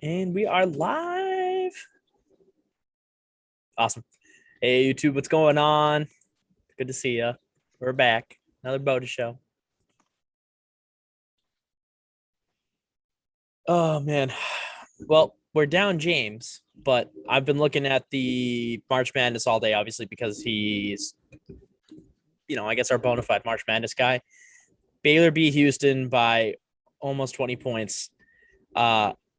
And we are live. Awesome. Hey, YouTube, what's going on? Good to see you. We're back. Another BOTA Show. Oh, man. Well, we're down James, but I've been looking at the March Madness all day, obviously, because he's, I guess our bona fide March Madness guy. Baylor beat Houston by almost 20 points.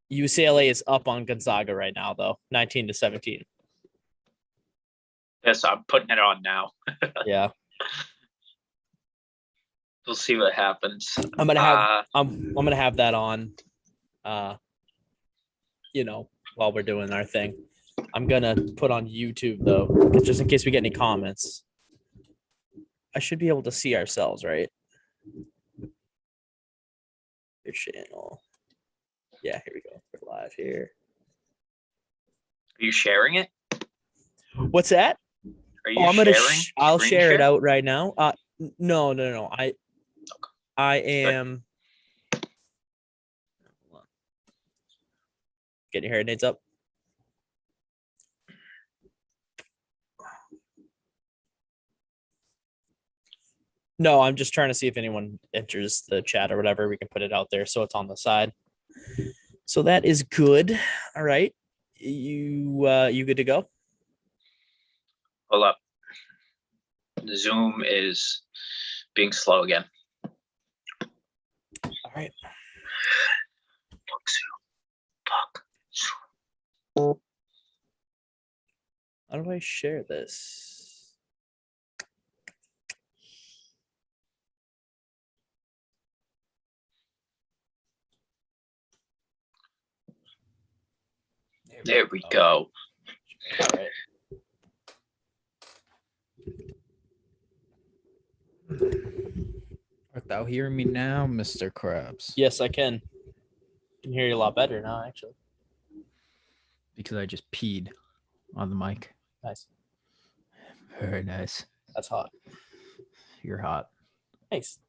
UCLA is up on Gonzaga right now, though, 19-17. Yes, I'm putting it on now. Yeah. We'll see what happens. I'm gonna have that on, while we're doing our thing. I'm gonna put on YouTube though, just in case we get any comments. I should be able to see ourselves, right? Your channel. Yeah, here we go. We're live here. Are you sharing it? What's that? Are you sharing? I'll share it out right now. No. I am. Get your hair nades up. No, I'm just trying to see if anyone enters the chat or whatever. We can put it out there so it's on the side. So that is good. All right. You good to go? Hold up. The Zoom is being slow again. All right. Fuck Zoom. How do I share this? There we go. All right. Art thou hearing me now, Mr. Krabs? Yes, I can. I can hear you a lot better now, actually. Because I just peed on the mic. Nice. Very nice. That's hot. You're hot. Thanks.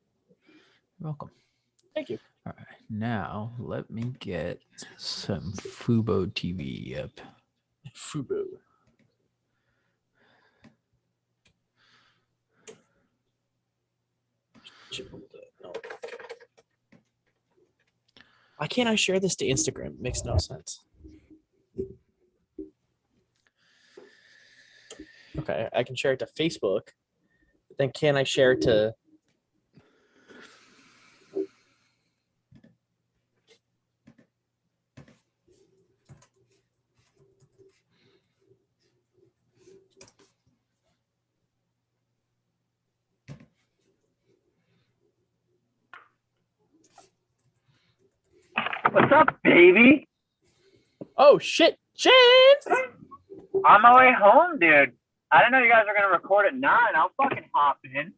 You're welcome. Thank you. All right. Now, let me get some Fubo TV up. Fubo. No. Why can't I share this to Instagram? It makes no sense. Okay, I can share it to Facebook. But then can I share it to... What's up, baby? Oh, shit. James! On my way home, dude. I didn't know you guys were going to record at 9. I'll fucking hop in.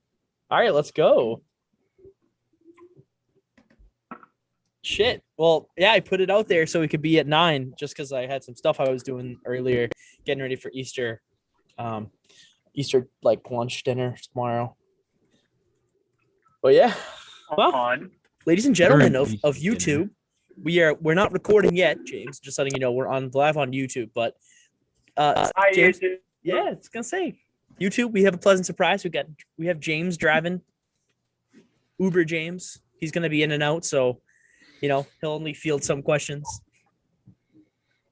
All right, let's go. Shit. Well, yeah, I put it out there so we could be at 9 just because I had some stuff I was doing earlier, getting ready for Easter. Easter, like, lunch, dinner tomorrow. But, yeah. Well, ladies and gentlemen of YouTube, we're not recording yet, James. Just letting you know we're on live on YouTube. But James, yeah, it's gonna say YouTube. We have a pleasant surprise. We have James driving Uber. James, he's gonna be in and out, so he'll only field some questions.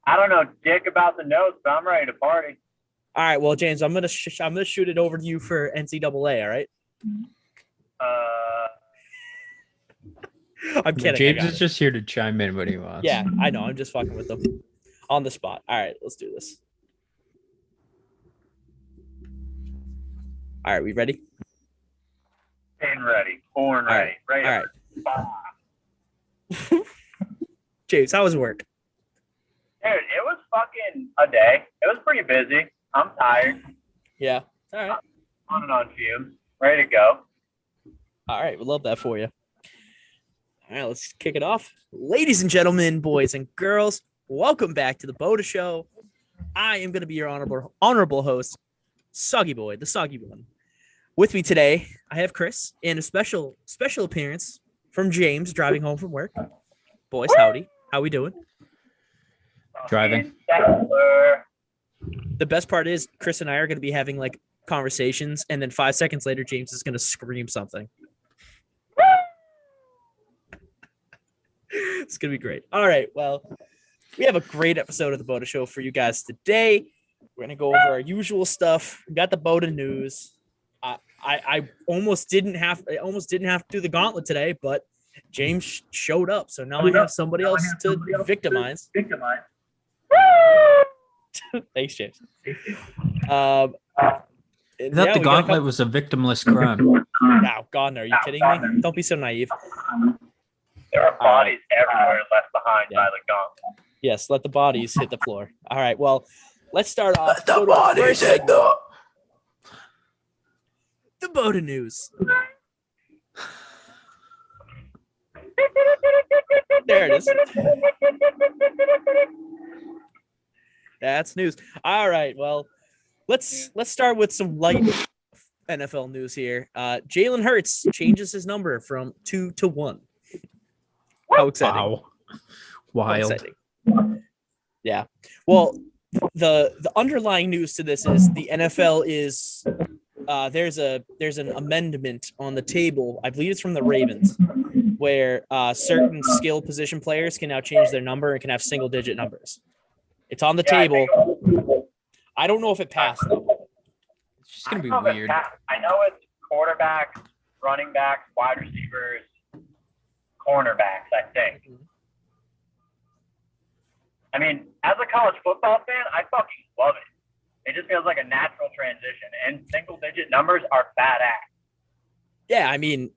I don't know dick about the notes, but I'm ready to party. All right, well, James, I'm gonna shoot it over to you for NCAA. All right. I'm kidding. James is just here to chime in when he wants. Yeah, I know. I'm just fucking with them on the spot. All right, let's do this. All right, we ready? Pin ready. Horn ready. Ready. All right. James, how was work? Dude, it was fucking a day. It was pretty busy. I'm tired. Yeah. All right. On and on fumes. Ready to go. All right, we love that for you. All right, let's kick it off. Ladies and gentlemen, boys and girls, welcome back to the BOTA Show. I am going to be your honorable host, Soggy Boy, the Soggy One. With me today, I have Chris and a special appearance from James driving home from work. Boys, howdy. How we doing? Driving. Settler. The best part is Chris and I are going to be having like conversations, and then 5 seconds later, James is going to scream something. It's going to be great. All right. Well, we have a great episode of the BOTA Show for you guys today. We're going to go over our usual stuff. We got the BOTA news. I almost didn't have to do the gauntlet today, but James showed up. So now I have somebody else to victimize. Thanks, James. I thought the gauntlet was a victimless crime. Now, God, are you kidding me? Don't be so naive. There are bodies everywhere left behind by the gauntlet. Yes, let the bodies hit the floor. All right, well, let's start off. Let the bodies hit the BOTA news. There it is. That's news. All right, well, let's start with some light NFL news here. Jalen Hurts changes his number from 2 to 1. How exciting! Wow. Wild. Exciting. Yeah. Well, the underlying news to this is the NFL is there's an amendment on the table. I believe it's from the Ravens, where certain skill position players can now change their number and can have single digit numbers. It's on the table. I don't know if it passed though. It's just gonna be I weird. know it's quarterbacks, running backs, wide receivers, cornerbacks, I think. I mean, as a college football fan, I fucking love it. It just feels like a natural transition, and single-digit numbers are badass. Yeah, I mean,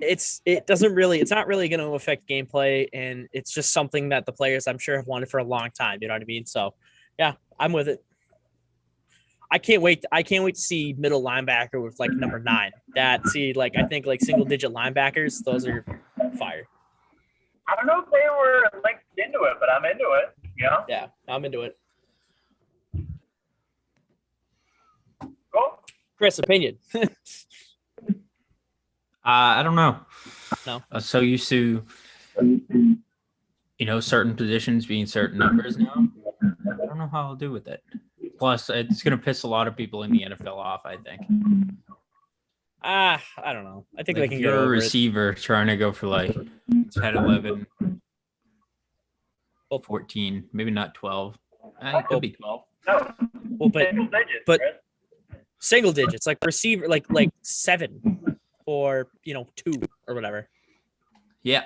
it's not really going to affect gameplay, and it's just something that the players I'm sure have wanted for a long time. You know what I mean? So, yeah, I'm with it. I can't wait to see middle linebacker with like number 9. I think like single digit linebackers, those are fire. I don't know if they were linked into it, but I'm into it. You know? Yeah, I'm into it. Cool. Chris, opinion. I don't know. No. I'm so used to, certain positions being certain numbers now. I don't know how I'll do with it. Plus, it's going to piss a lot of people in the NFL off, I think. I don't know. I think Like, they can if get you're a over receiver trying to go for like 10, 11, Well, 14, maybe not 12. It could be 12. No, Well, but single digits, but- Chris. single digits, like receiver, like 7 or 2 or whatever. Yeah.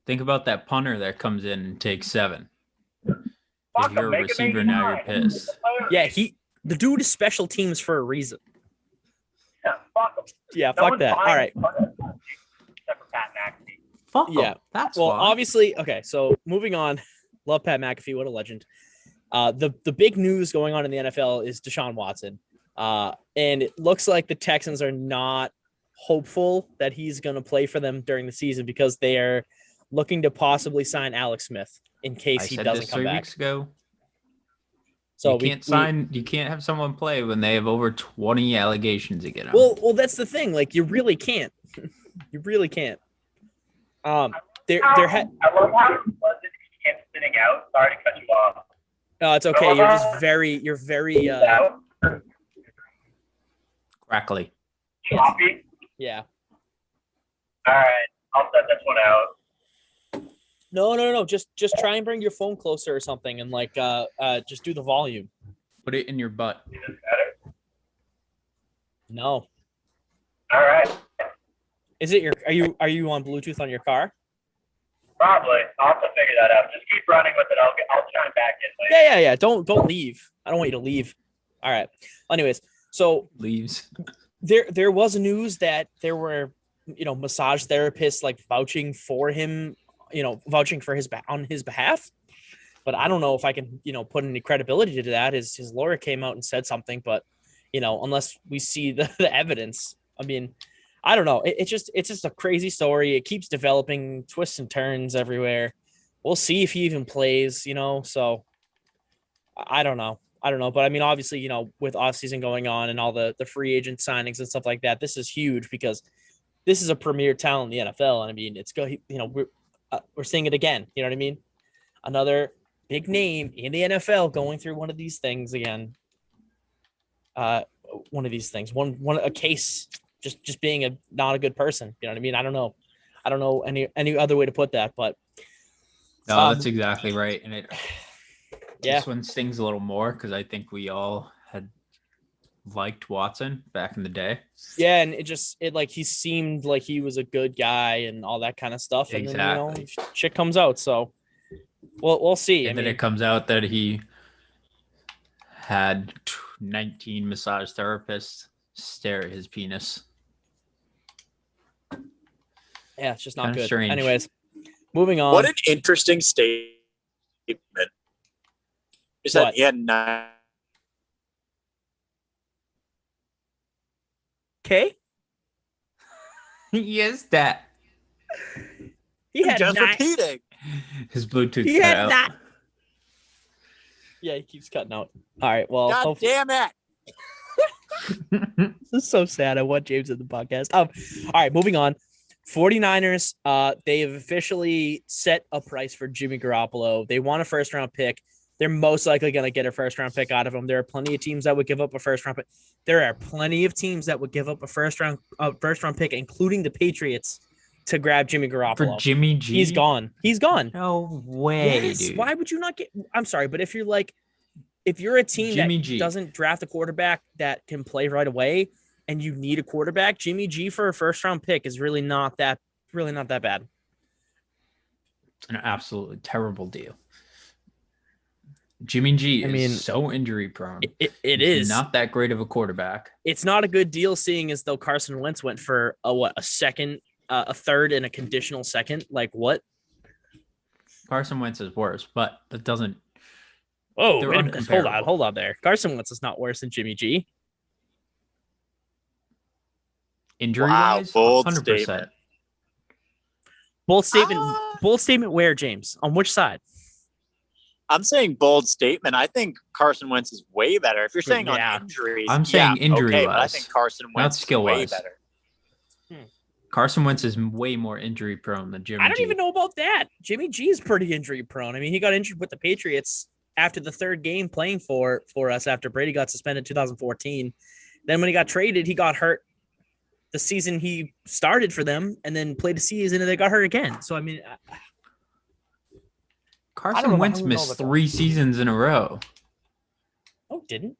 Think about that punter that comes in and takes 7. Fuck If you're him, a make him receiver now, you're 89. pissed. Yeah, the dude is special teams for a reason. Yeah, fuck him. Yeah, No fuck one's that. All buying right. punter, except for Pat McAfee. Fuck 'em. Yeah. That's Well, why. obviously, okay. So moving on, love Pat McAfee. What a legend. The big news going on in the NFL is Deshaun Watson. And it looks like the Texans are not hopeful that he's going to play for them during the season because they are looking to possibly sign Alex Smith in case I he said doesn't this come 3 back. weeks ago. So You can't have someone play when they have over 20 allegations against them. Well, that's the thing. Like, you really can't. You really can't. There I love how pleasant he kept sitting out. Sorry to cut you off. No, it's okay. You're very Out. Crackly. Choppy. yeah. All right, I'll set this one out. No. Just try and bring your phone closer or something and just do the volume. Put it in your butt. Is this better? No. All right, Is it are you on Bluetooth on your car? probably. I'll have to figure that out. Just keep running with it. I'll chime back in later. Yeah. Don't leave. I don't want you to leave. All right. Anyways, so Leaves. there was news that there were massage therapists like vouching for him, vouching for on his behalf. But I don't know if I can put any credibility to that. His lawyer came out and said something, but unless we see the evidence, I mean, I don't know. It's just a crazy story. It keeps developing, twists and turns everywhere. We'll see if he even plays, so I don't know. But I mean, obviously, with offseason going on and all the free agent signings and stuff like that, this is huge because this is a premier talent in the NFL. And I mean, it's we're seeing it again. You know what I mean? Another big name in the NFL going through one of these things again. One of these things, a case, just being not a good person. You know what I mean? I don't know any other way to put that, but No, that's exactly right. And yeah, this one stings a little more because I think we all had liked Watson back in the day. yeah, and it like he seemed like he was a good guy and all that kind of stuff, and Exactly. then shit comes out. So we'll see. And then it comes out that he had 19 massage therapists stare at his penis. Yeah, it's just not Kinda good. strange. Anyways, moving on. What an interesting statement. Is that What? he had 9? Okay, Yes, that. he had Just 9. repeating. His Bluetooth He cut had out. 9. Yeah, he keeps cutting out. All right, well, God hopefully. damn it. This is so sad. I want James in the podcast. All right, moving on. 49ers, they have officially set a price for Jimmy Garoppolo. They want a first-round pick. They're most likely going to get a first-round pick out of him. There are plenty of teams that would give up a first-round pick. There are plenty of teams that would give up a first-round pick, including the Patriots, to grab Jimmy Garoppolo. For Jimmy G? He's gone. He's gone. No way, Yes. dude. Why would you not get? I'm sorry, but if you're a team Jimmy that G. doesn't draft a quarterback that can play right away, and you need a quarterback, Jimmy G for a first-round pick is really not that bad. An absolutely terrible deal. Jimmy G is so injury prone. It He's is not that great of a quarterback. It's not a good deal, seeing as though Carson Wentz went for a second, a third, and a conditional second. Like what? Carson Wentz is worse, but that doesn't. Oh, They're wait a minute. uncomparable. Hold on there. Carson Wentz is not worse than Jimmy G. Injury Wow, wise, bold 100%. statement. Bold statement. Ah. Bold statement. Where, James? On which side? I'm saying bold statement. I think Carson Wentz is way better. If you're saying Yeah. on injuries, I'm saying yeah, injury okay, but I wise, think Carson not Wentz is way skill-wise. better. Carson Wentz is way more injury prone than Jimmy I don't G. even know about that. Jimmy G is pretty injury prone. I mean, he got injured with the Patriots after the third game playing for us after Brady got suspended in 2014. Then when he got traded, he got hurt the season he started for them, and then played a season and they got hurt again. So I mean, I don't Carson know Wentz how we know missed about that. 3 seasons in a row. oh, didn't.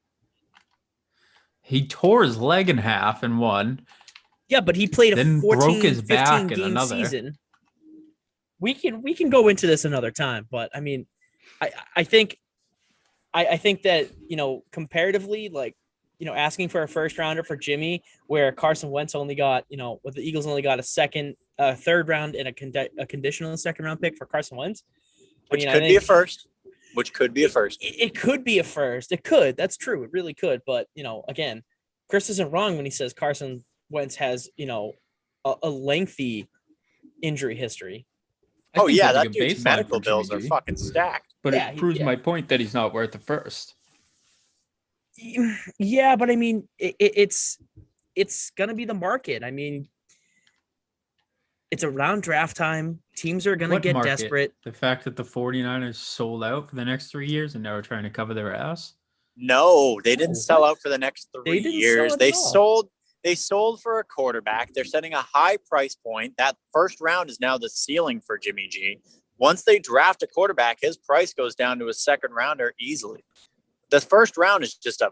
He tore his leg in half in one. Yeah, but he played a Then 14, broke his 15 back in game another. season. We can go into this another time, but I mean, I think that, comparatively, like, asking for a first rounder for Jimmy, where Carson Wentz only got, what the Eagles only got a third round and a conditional second round pick for Carson Wentz. Which I could be a think first. Which could be a first. It could be a first. It could. That's true. It really could. But, again, Chris isn't wrong when he says Carson Wentz has, a lengthy injury history. I Oh think yeah, that's a that good dude's baseline medical for bills Jimmy are G. fucking stacked. But Yeah, it proves yeah. my point that he's not worth the first. Yeah, but I mean, it's gonna be the market. I mean, it's around draft time. Teams are gonna What get market? desperate. The fact that the 49ers sold out for the next 3 years and now are trying to cover their ass? No, they didn't Oh, sell what? out for the next They 3 didn't sell years. it They at all. sold for a quarterback. They're setting a high price point. That first round is now the ceiling for Jimmy G. Once they draft a quarterback, his price goes down to a second rounder easily. The first round is just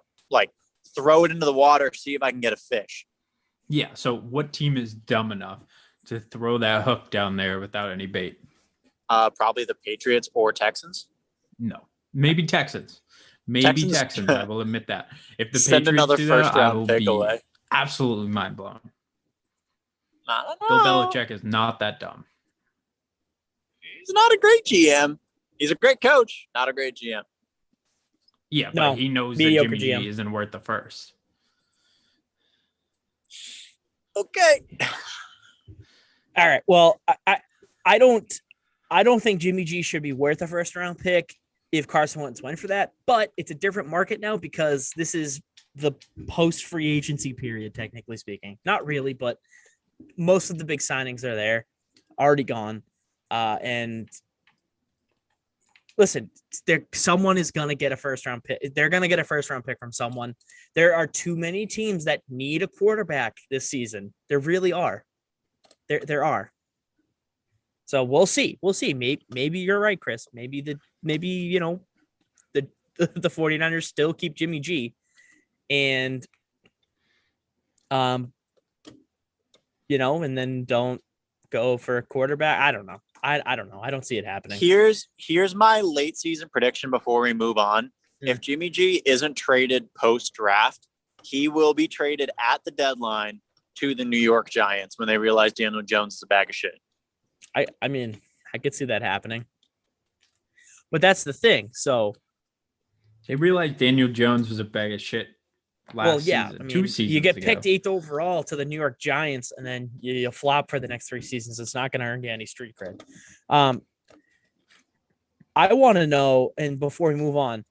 throw it into the water, see if I can get a fish. Yeah, so what team is dumb enough to throw that hook down there without any bait? Probably the Patriots or Texans. No. Maybe Texans. Maybe Texans, I will admit that. If the Send Patriots another do that, first I round will pick be away. absolutely mind blown. I don't Bill know. Belichick is not that dumb. He's not a great GM. He's a great coach, not a great GM. Yeah, No, but he knows that mediocre Jimmy G GM. isn't worth the first. Okay. All right. Well, I don't think Jimmy G should be worth a first round pick if Carson Wentz went for that. But it's a different market now because this is the post free agency period, technically speaking. Not really, but most of the big signings are there, already gone. And listen, someone is gonna get a first round pick. They're gonna get a first round pick from someone. There are too many teams that need a quarterback this season. There really are. There are. So we'll see. We'll see. Maybe you're right, Chris. Maybe the 49ers still keep Jimmy G, and and then don't go for a quarterback. I don't know. I don't know. I don't see it happening. Here's my late season prediction before we move on. If Jimmy G isn't traded post draft, he will be traded at the deadline to the New York Giants when they realize Daniel Jones is a bag of shit. I mean, I could see that happening. But that's the thing. So they realized Daniel Jones was a bag of shit last season. I mean, 2 seasons you get ago. picked 8th overall to the New York Giants, and then you flop for the next 3 seasons. It's not going to earn you any street cred. I want to know, and before we move on,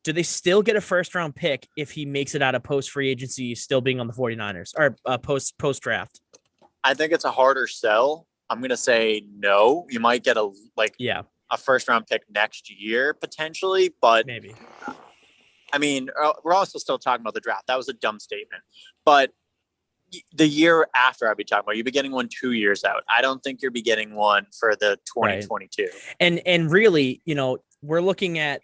do they still get a first-round pick if he makes it out of post-free agency still being on the 49ers, or post-draft? I think it's a harder sell. I'm going to say no. You might get a first-round pick next year, potentially, but maybe. I mean, we're also still talking about the draft. That was a dumb statement. But the year after I'd be talking about, you'd be getting one 2 years out. I don't think you'll be getting one for the 2022. Right. And really, we're looking at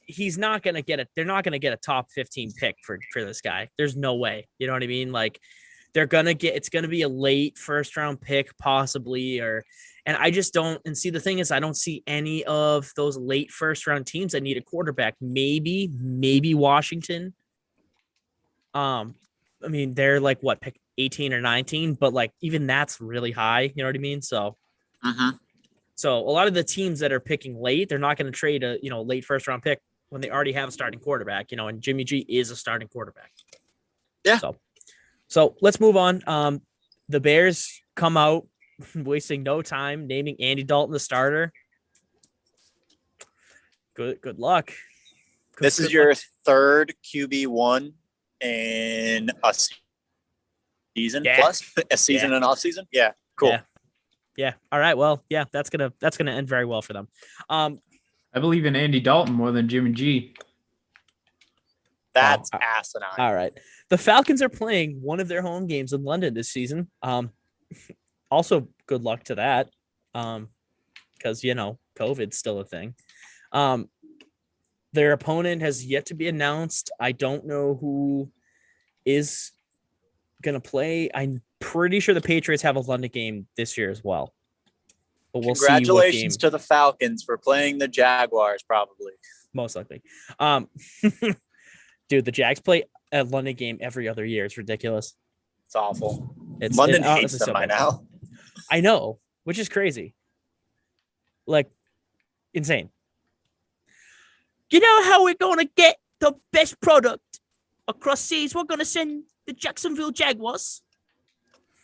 he's not going to get it. They're not going to get a top 15 pick for this guy. There's no way. You know what I mean? Like it's going to be a late first round pick possibly, and I just don't. And see, the thing is, I don't see any of those late first round teams that need a quarterback. Maybe Washington. I mean, they're like what, pick 18 or 19, but like even that's really high. You know what I mean? So, so a lot of the teams that are picking late, they're not going to trade a late first round pick when they already have a starting quarterback. And Jimmy G is a starting quarterback. Yeah. So let's move on. The Bears come out wasting no time naming Andy Dalton the starter. Good luck. This is your third QB1 in a season plus a season and off season. Yeah. Cool. Yeah. All right. Well, yeah, that's gonna end very well for them. I believe in Andy Dalton more than Jimmy G. That's asinine. All right. The Falcons are playing one of their home games in London this season. Also, good luck to that. Because COVID's still a thing. Their opponent has yet to be announced. I don't know who is gonna play. I'm pretty sure the Patriots have a London game this year as well. But we'll see. Congratulations to the Falcons for playing the Jaguars, probably. Most likely. Dude, the Jags play a London game every other year. It's ridiculous. It's awful. London hates them by now. I know, which is crazy. Like, insane. You know how we're going to get the best product across seas? We're going to send the Jacksonville Jaguars.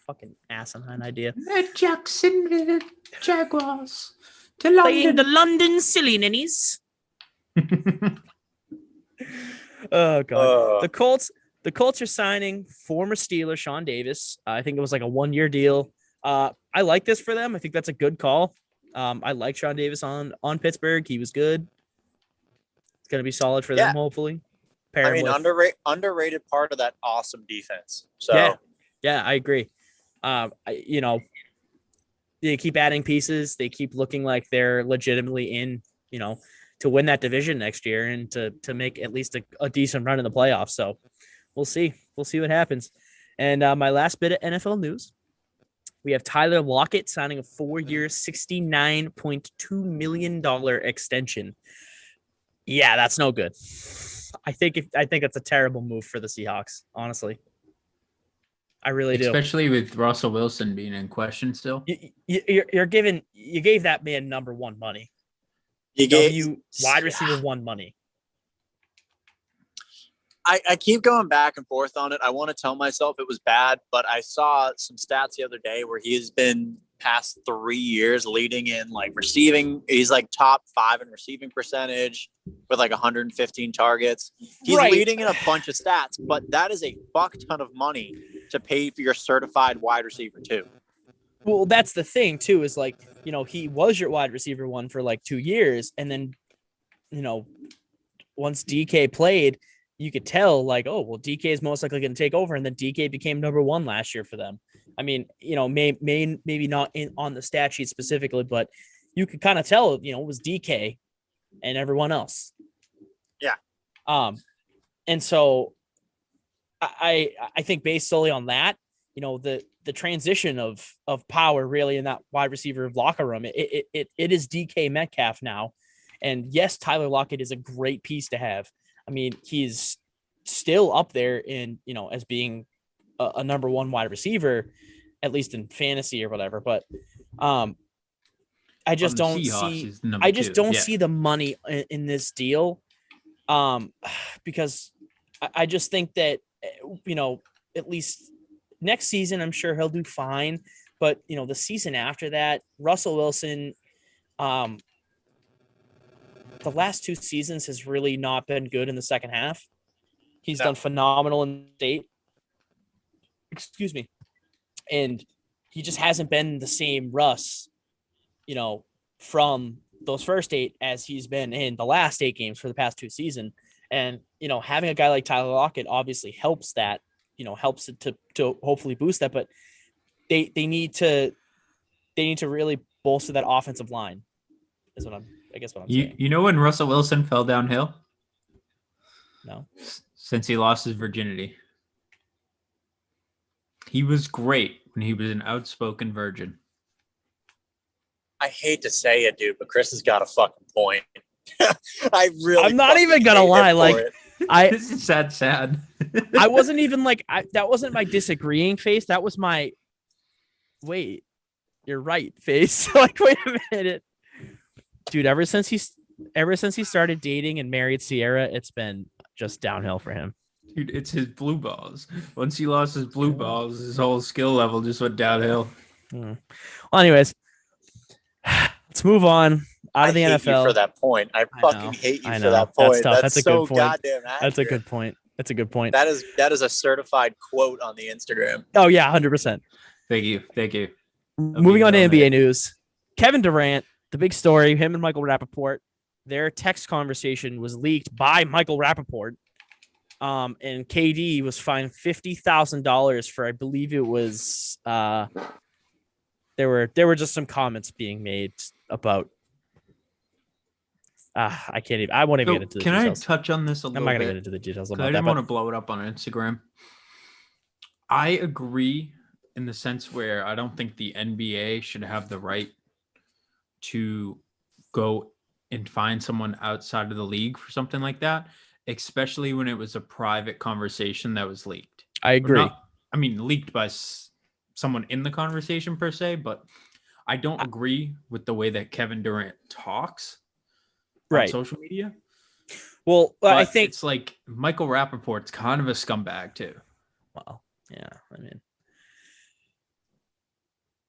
Fucking asinine idea. The Jacksonville Jaguars to London. Playing the London Silly Ninnies. Oh god. The Colts are signing former Steeler Sean Davis. I think it was like a 1-year deal. I like this for them. I think that's a good call. I like Sean Davis on Pittsburgh. He was good. It's gonna be solid for them, hopefully. Underrated part of that awesome defense. So yeah, I agree. They keep adding pieces. They keep looking like they're legitimately in, to win that division next year and to make at least a decent run in the playoffs. So we'll see. We'll see what happens. And my last bit of NFL news, we have Tyler Lockett signing a 4-year, $69.2 million extension. Yeah, that's no good. I think it's a terrible move for the Seahawks, honestly. I really do. Especially with Russell Wilson being in question still. You gave that man number 1 money. You wide receiver 1 money. I keep going back and forth on it. I want to tell myself it was bad, but I saw some stats the other day where he has been past 3 years leading in like receiving. He's like top 5 in receiving percentage with like 115 targets. He's leading in a bunch of stats, but that is a fuck ton of money to pay for your certified wide receiver too. Well, that's the thing too, is like he was your wide receiver one for like 2 years. And then, once DK played, you could tell like, oh, well, DK is most likely going to take over. And then DK became number one last year for them. I mean, maybe not on the stat sheet specifically, but you could kind of tell, it was DK and everyone else. Yeah. And so I think based solely on that, the transition of power really in that wide receiver locker room, it is DK Metcalf now. And yes, Tyler Lockett is a great piece to have. I mean, he's still up there in, as being a number one wide receiver, at least in fantasy or whatever. But I just don't see see the money in this deal. Because I just think that, at least next season, I'm sure he'll do fine. But, the season after that, Russell Wilson, the last 2 seasons has really not been good in the second half. He's done phenomenal in state. Excuse me. And he just hasn't been the same Russ, from those first 8 as he's been in the last 8 games for the past 2 seasons. And, having a guy like Tyler Lockett obviously helps that, helps it to hopefully boost that. But they need to really bolster that offensive line is what I'm saying. You know when Russell Wilson fell downhill? No. Since he lost his virginity. He was great when he was an outspoken virgin. I hate to say it, dude, but Chris has got a fucking point. I'm not even gonna lie. Like, this is sad. I wasn't even like, that wasn't my disagreeing face. That was my, wait, you're right face. Like, wait a minute, dude. Ever since he started dating and married Sierra, it's been just downhill for him. Dude, it's his blue balls. Once he lost his blue balls, his whole skill level just went downhill. Well, anyways, let's move on out of the NFL. NFL. You for that point, I fucking hate you for that That's point. tough. That's a so good point. goddamn accurate. That's a good point. That's a good point. That is a certified quote on the Instagram. Oh yeah, 100%. Thank you. Moving on to NBA news. Kevin Durant, the big story, him and Michael Rappaport, their text conversation was leaked by Michael Rappaport. And KD was fined $50,000 for, I believe it was, there were just some comments being made about, I won't even get into the details. I touch on this a little bit? I'm not going to get into the details about that. I didn't want to blow it up on Instagram. I agree in the sense where I don't think the NBA should have the right to go and find someone outside of the league for something like that, especially when it was a private conversation that was leaked. I agree. Leaked by someone in the conversation per se, but I don't agree with the way that Kevin Durant talks on social media. Well, I think it's like Michael Rappaport's kind of a scumbag too. Well, yeah,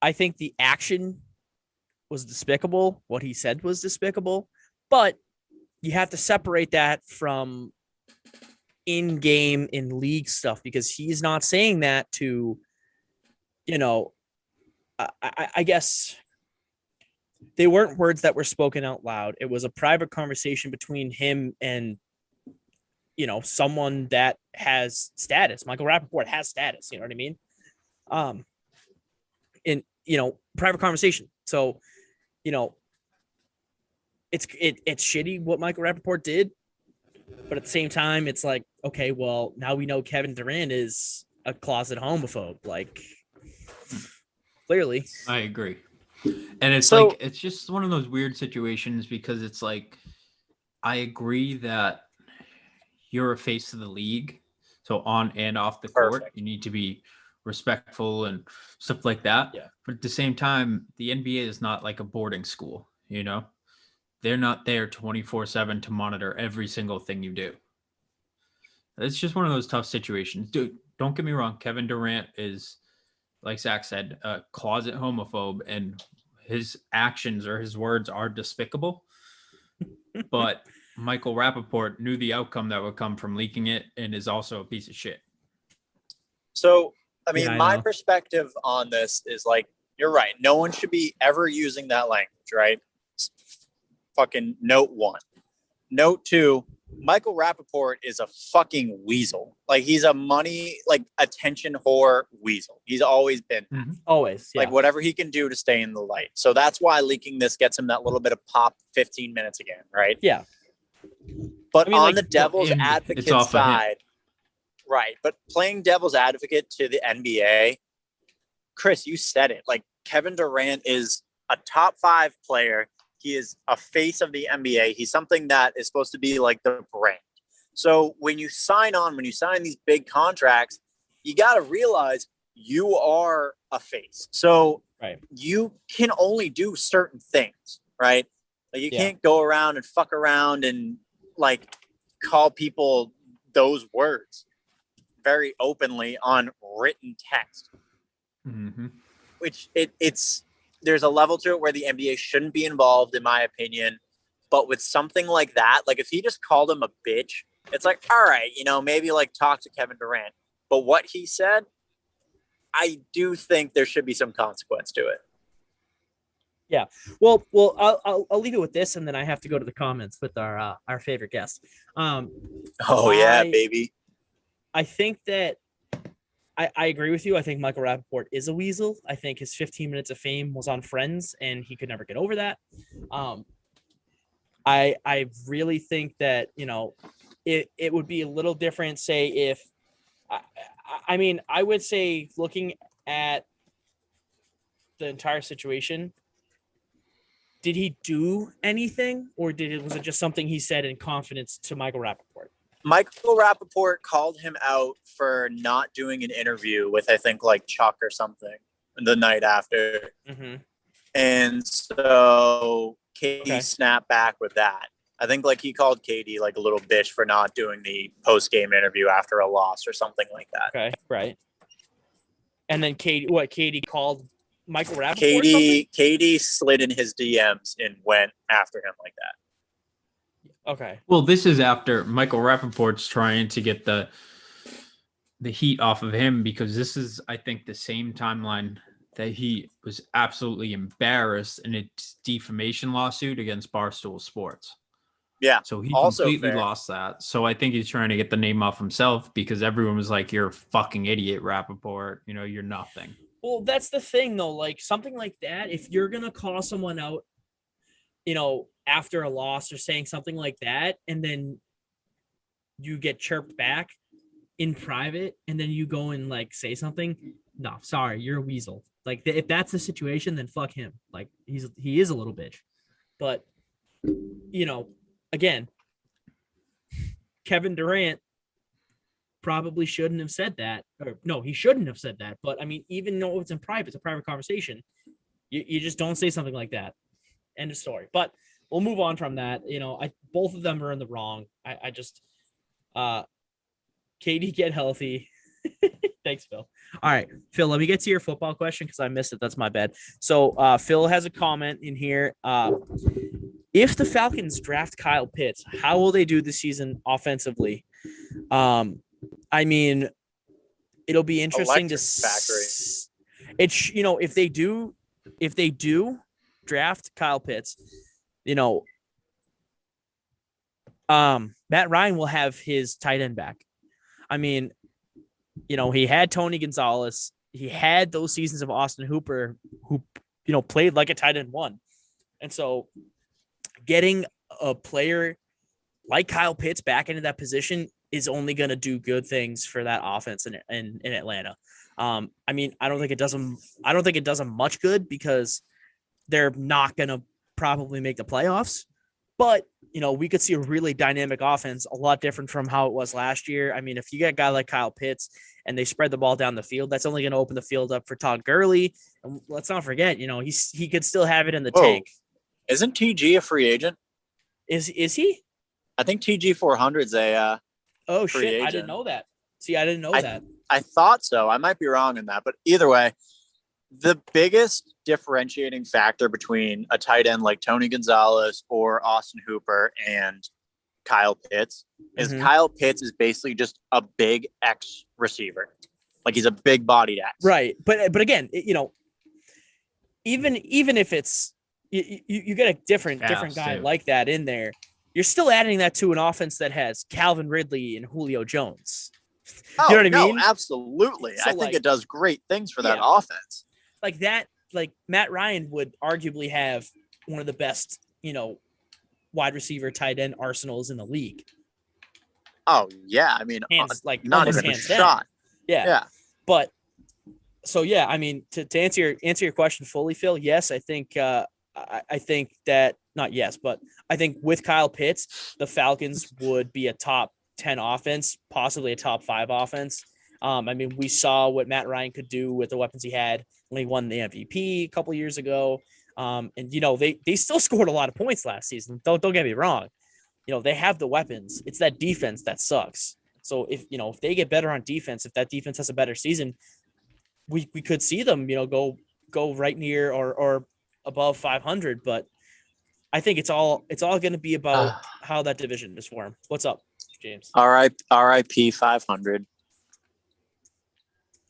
I think the action was despicable. What he said was despicable, but you have to separate that from in-game in league stuff, because he's not saying that to, I guess they weren't words that were spoken out loud. It was a private conversation between him and, someone that has status. Michael Rappaport has status. You know what I mean? Private conversation. So, it's shitty what Michael Rappaport did, but at the same time, it's like, okay, well, now we know Kevin Durant is a closet homophobe. Like, clearly. I agree. And it's just one of those weird situations, because it's like, I agree that you're a face of the league. So on and off the court, you need to be respectful and stuff like that. Yeah. But at the same time, the NBA is not like a boarding school, They're not there 24/7 to monitor every single thing you do. It's just one of those tough situations. Dude, don't get me wrong. Kevin Durant is, like Zach said, a closet homophobe, and his actions or his words are despicable. But Michael Rappaport knew the outcome that would come from leaking it, and is also a piece of shit. So, my perspective on this is like, You're right. No one should be ever using that language, right? Fucking note 1. Note 2, Michael Rappaport is a fucking weasel. Like, he's a money, like, attention whore weasel. He's always been that. Always. Yeah. Like, whatever he can do to stay in the light. So that's why leaking this gets him that little bit of pop 15 minutes again, right? Yeah. But I mean, on like, the devil's it's advocate off of him. side, right? But playing devil's advocate to the NBA, Chris, you said it. Like, Kevin Durant is a top 5 player. He is a face of the NBA. He's something that is supposed to be like the brand. So when you sign these big contracts, you got to realize you are a face. So Right. you can only do certain things, right? Like, you can't go around and fuck around and like call people those words very openly on written text. Mm-hmm. Which it's there's a level to it where the NBA shouldn't be involved, in my opinion. But with something like that, like if he just called him a bitch, it's like, all right, maybe like talk to Kevin Durant. But what he said, I do think there should be some consequence to it. Yeah. Well, I'll leave it with this, and then I have to go to the comments with our favorite guest. Yeah, baby. I think that I agree with you. I think Michael Rappaport is a weasel. I think his 15 minutes of fame was on Friends, and he could never get over that. I really think that it would be a little different. Say if I mean, I would say looking at the entire situation, did he do anything, or was it just something he said in confidence to Michael Rappaport? Michael Rappaport called him out for not doing an interview with, I think, like Chuck or something the night after. Mm-hmm. And so Katie snapped back with that. I think like he called Katie like a little bitch for not doing the post-game interview after a loss or something like that. Okay, right. And then Katie called Michael Rappaport? Katie slid in his DMs and went after him like that. Okay. Well, this is after Michael Rappaport's trying to get the heat off of him, because this is, I think, the same timeline that he was absolutely embarrassed in a defamation lawsuit against Barstool Sports. Yeah. So he also completely fair. lost that. So I think he's trying to get the name off himself, because everyone was like, you're a fucking idiot, Rappaport. You're nothing. Well, that's the thing, though. Like, something like that, if you're going to call someone out, after a loss or saying something like that, and then you get chirped back in private, and then you go and like say something, no, sorry, you're a weasel. Like, if that's the situation, then fuck him. Like, he is a little bitch. But again, Kevin Durant probably shouldn't have said that, or no, he shouldn't have said that. But I mean, even though it's in private, it's a private conversation, you just don't say something like that. End of story. But we'll move on from that. Both of them are in the wrong. I just, Katie, get healthy. Thanks, Phil. All right, Phil, let me get to your football question because I missed it. That's my bad. So Phil has a comment in here. If the Falcons draft Kyle Pitts, how will they do this season offensively? I mean, it'll be interesting to it's if they do draft Kyle Pitts, Matt Ryan will have his tight end back. I mean, he had Tony Gonzalez. He had those seasons of Austin Hooper, who, played like a tight end one. And so getting a player like Kyle Pitts back into that position is only going to do good things for that offense in Atlanta. I mean, I don't think it does them much good, because they're not going to probably make the playoffs. But, we could see a really dynamic offense, a lot different from how it was last year. I mean, if you get a guy like Kyle Pitts and they spread the ball down the field, that's only going to open the field up for Todd Gurley. And let's not forget, he could still have it in the tank. Isn't TG a free agent? Is he? I think TG 400's a oh free shit! agent. I didn't know that. See, I didn't know that. I thought so. I might be wrong in that, but either way, the biggest differentiating factor between a tight end like Tony Gonzalez or Austin Hooper and Kyle Pitts is Kyle Pitts is basically just a big X receiver. Like, he's a big bodied X. Right. But again, even if it's you get a different Fast, guy too. like that in there, you're still adding that to an offense that has Calvin Ridley and Julio Jones. Oh, You know what I no, mean? absolutely. So, I think like, it does great things for that yeah. offense. Like that, like Matt Ryan would arguably have one of the best, wide receiver tight end arsenals in the league. Oh, yeah. I mean, Hands like not almost even a hands down. shot. Yeah. Yeah. But so yeah, I mean, to answer your question fully, Phil, yes, I think I think that not yes, but I think with Kyle Pitts, the Falcons would be a top 10 offense, possibly a top 5 offense. I mean, we saw what Matt Ryan could do with the weapons he had when he won the MVP a couple years ago. And they still scored a lot of points last season. Don't get me wrong. They have the weapons. It's that defense that sucks. So if they get better on defense, if that defense has a better season, we could see them, go right near or above 500. But I think it's all going to be about how that division is formed. What's up, James? RIP 500.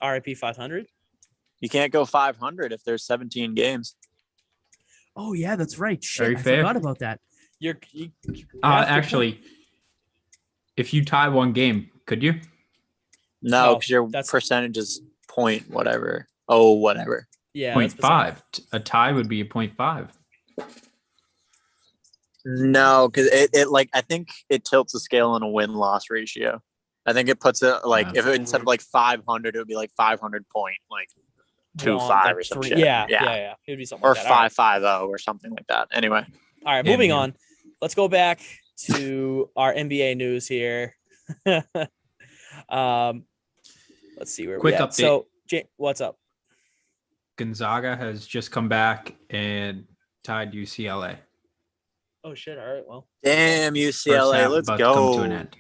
RIP 500. You can't go 500 if there's 17 games. Oh yeah, that's right. Shit, Very I fair. forgot about that. Actually, if you tie one game, could you? No, No, because your that's- percentage is point whatever. Oh, whatever. Yeah, that's 0.5. A tie would be a 0.5. No, because it like I think it tilts the scale on a win-loss ratio. I think it puts it like if it, instead of like 500, it would be like 500 point like 2-5 or some shit. Yeah. It would be something Or like that. 5-5-0 or something like that. Anyway, All right, Yeah, moving yeah. on. Let's go back to our NBA news here. Let's see where Quick we at. update. So, what's up? Gonzaga has just come back and tied UCLA. Oh shit! All right, well, damn First UCLA, half let's about to come to go. an end.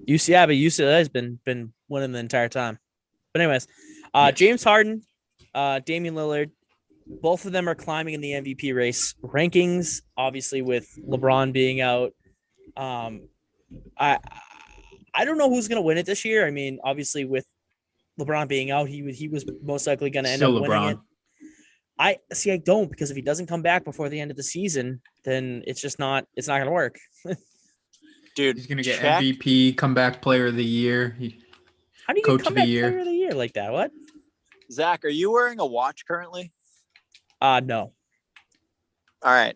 UCLA has been winning the entire time. But anyways, Yes. James Harden, Damian Lillard, both of them are climbing in the MVP race rankings. Obviously, with LeBron being out, I don't know who's gonna win it this year. I mean, obviously with LeBron being out, he was most likely gonna end Still up winning LeBron. it. I don't, because if he doesn't come back before the end of the season, then it's not gonna work. Dude, He's gonna get check. MVP, comeback player of the year. How do you Coach get of the comeback year. player of the year like that? What? Zach, are you wearing a watch currently? No. All right.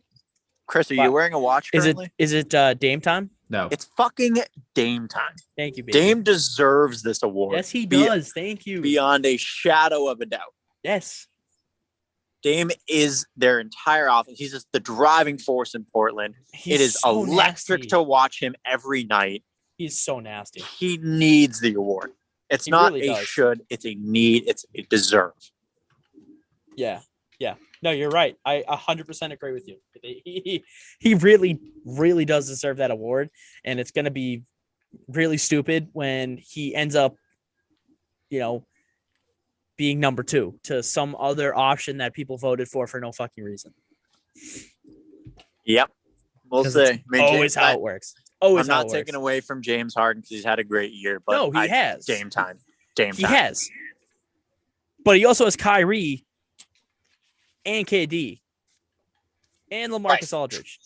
Chris, are you What? wearing a watch currently? Is it Dame time? No. It's fucking Dame time. Thank you, baby. Dame deserves this award. Yes, he does. Thank you. Beyond a shadow of a doubt. Yes. Dame is their entire offense. He's just the driving force in Portland. He's It is so electric nasty. to watch him every night. He's so nasty. He needs the award. It's He not really a does. should, it's a need, it's a deserve. Yeah. No, you're right. I 100% agree with you. He really, really does deserve that award, and it's going to be really stupid when he ends up, being number 2 to some other option that people voted for no fucking reason. Yep. We'll 'Cause see. it's I mean, always James- how it works. Always I'm how not it taking works. away from James Harden because he's had a great year, but No, he has. Dame time. He has. But he also has Kyrie and KD and LaMarcus Aldridge.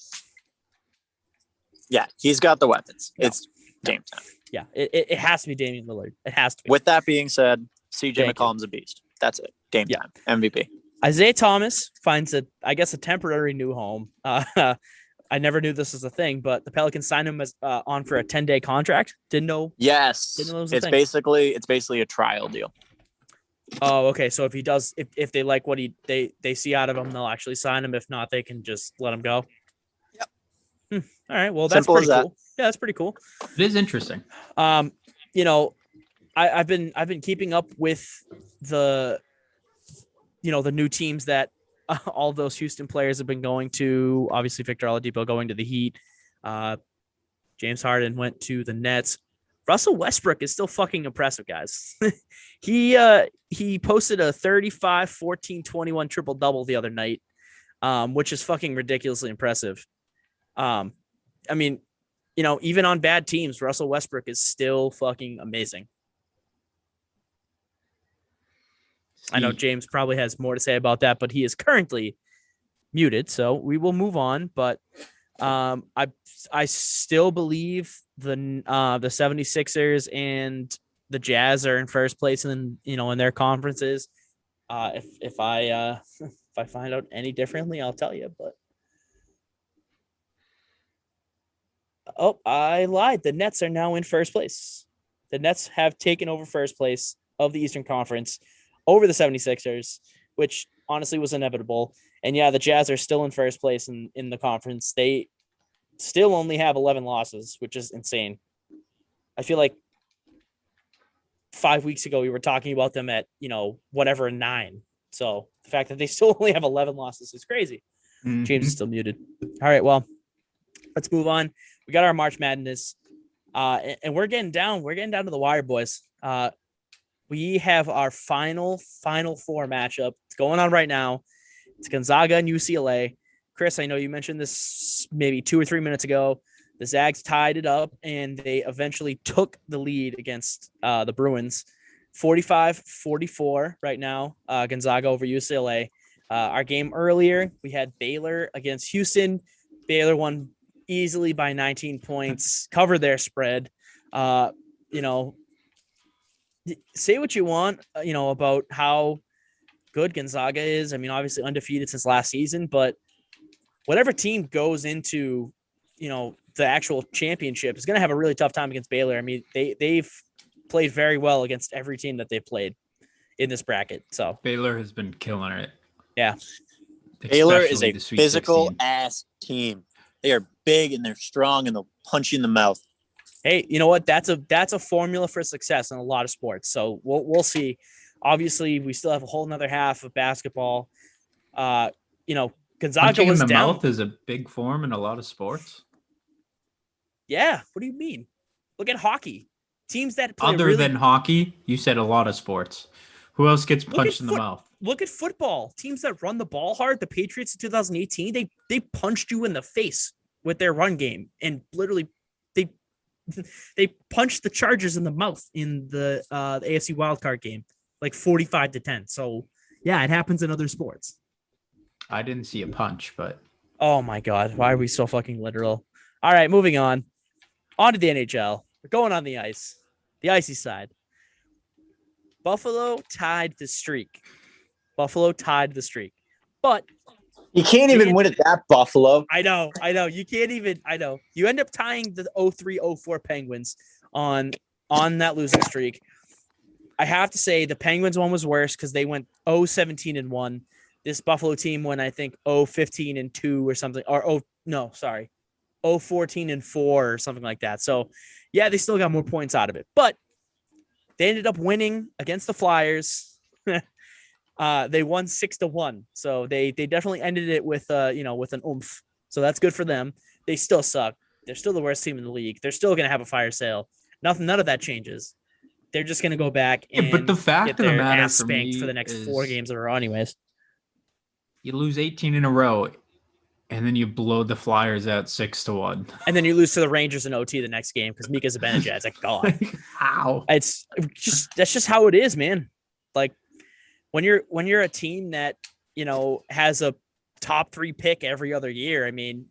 Yeah, he's got the weapons. Yeah. It's Dame time. Yeah, it has to be Damian Lillard. It has to be. With that being said, CJ Thank you. McCollum's a beast. That's it. Dame Yeah. time. MVP. Isaiah Thomas finds a temporary new home. I never knew this was a thing, but the Pelicans signed him as on for a 10-day contract. Didn't know. Yes. Didn't know it was a It's thing. basically a trial deal. Oh, okay. So if he does, if they like what they see out of him, they'll actually sign him. If not, they can just let him go. Yep. All right. Well, that's Simple as pretty that. cool. Yeah, that's pretty cool. It is interesting. I've been keeping up with the new teams that all of those Houston players have been going to. Obviously, Victor Oladipo going to the Heat. James Harden went to the Nets. Russell Westbrook is still fucking impressive, guys. He posted a 35, 14, 21 triple double the other night, which is fucking ridiculously impressive. I mean, even on bad teams, Russell Westbrook is still fucking amazing. I know James probably has more to say about that, but he is currently muted, so we will move on. But I still believe the 76ers and the Jazz are in first place in their conferences. If I if I find out any differently, I'll tell you. But oh, I lied. The Nets are now in first place. The Nets have taken over first place of the Eastern Conference over the 76ers, which honestly was inevitable. And yeah, the Jazz are still in first place in the conference. They still only have 11 losses, which is insane. I feel like 5 weeks ago we were talking about them at, whatever, 9. So the fact that they still only have 11 losses is crazy. Mhm. James is still muted. All right, well, let's move on. We got our March Madness, and we're getting down to the wire, boys. We have our final four matchup. It's going on right now. It's Gonzaga and UCLA. Chris, I know you mentioned this maybe 2 or 3 minutes ago. The Zags tied it up, and they eventually took the lead against the Bruins. 45-44 right now, Gonzaga over UCLA. Our game earlier, we had Baylor against Houston. Baylor won easily by 19 points, covered their spread. Say what you want, about how good Gonzaga is. I mean, obviously undefeated since last season, but whatever team goes into, the actual championship is going to have a really tough time against Baylor. I mean, they've played very well against every team that they've played in this bracket. So Baylor has been killing it. Yeah. Baylor is Especially a the Sweet physical 16. ass team. They are big and they're strong and they'll punch you in the mouth. Hey, you know what? That's a formula for success in a lot of sports. So we'll see. Obviously, we still have a whole nother half of basketball. Gonzaga Punching was in the down. mouth is a big form in a lot of sports. Yeah. What do you mean? Look at hockey. Teams that play Other than hockey, you said a lot of sports. Who else gets punched in the mouth? Look at football. Teams that run the ball hard. The Patriots in 2018, they punched you in the face with their run game, and literally they punched the Chargers in the mouth in the AFC wildcard game, like 45-10. So yeah, it happens in other sports. I didn't see a punch, but Oh my God, why are we so fucking literal? All right, moving on. On to the NHL. We're going on the ice, the icy side. Buffalo tied the streak. But You can't even win at that, Buffalo. I know. You can't even. I know. You end up tying the 03-04 Penguins on that losing streak. I have to say the Penguins one was worse because they went 0-17-1. This Buffalo team went, I think, 0-15-2 or something. Or 0-14-4 or something like that. So yeah, they still got more points out of it, but they ended up winning against the Flyers. They won 6-1. So they definitely ended it with with an oomph. So that's good for them. They still suck. They're still the worst team in the league. They're still going to have a fire sale. None of that changes. They're just going to go back and but the fact get of the their matter ass for spanked me for the next is 4 games in a row anyways. you lose 18 in a row, and then you blow the Flyers out 6-1. And then you lose to the Rangers in OT the next game because Mika Zibanejad's like, God. How? That's just how it is, man. Like when you're a team that, has a top 3 pick every other year, I mean,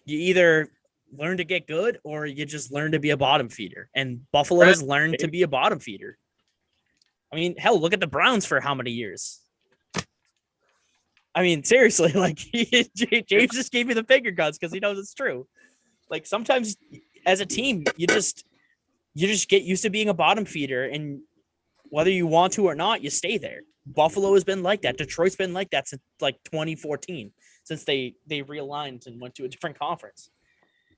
you either learn to get good or you just learn to be a bottom feeder. And Buffalo has learned to be a bottom feeder. I mean, hell, look at the Browns for how many years? I mean, seriously, like James just gave me the finger guns because he knows it's true. Like sometimes as a team, you just get used to being a bottom feeder, and whether you want to or not, you stay there. Buffalo has been like that. Detroit's been like that since like 2014, since they realigned and went to a different conference.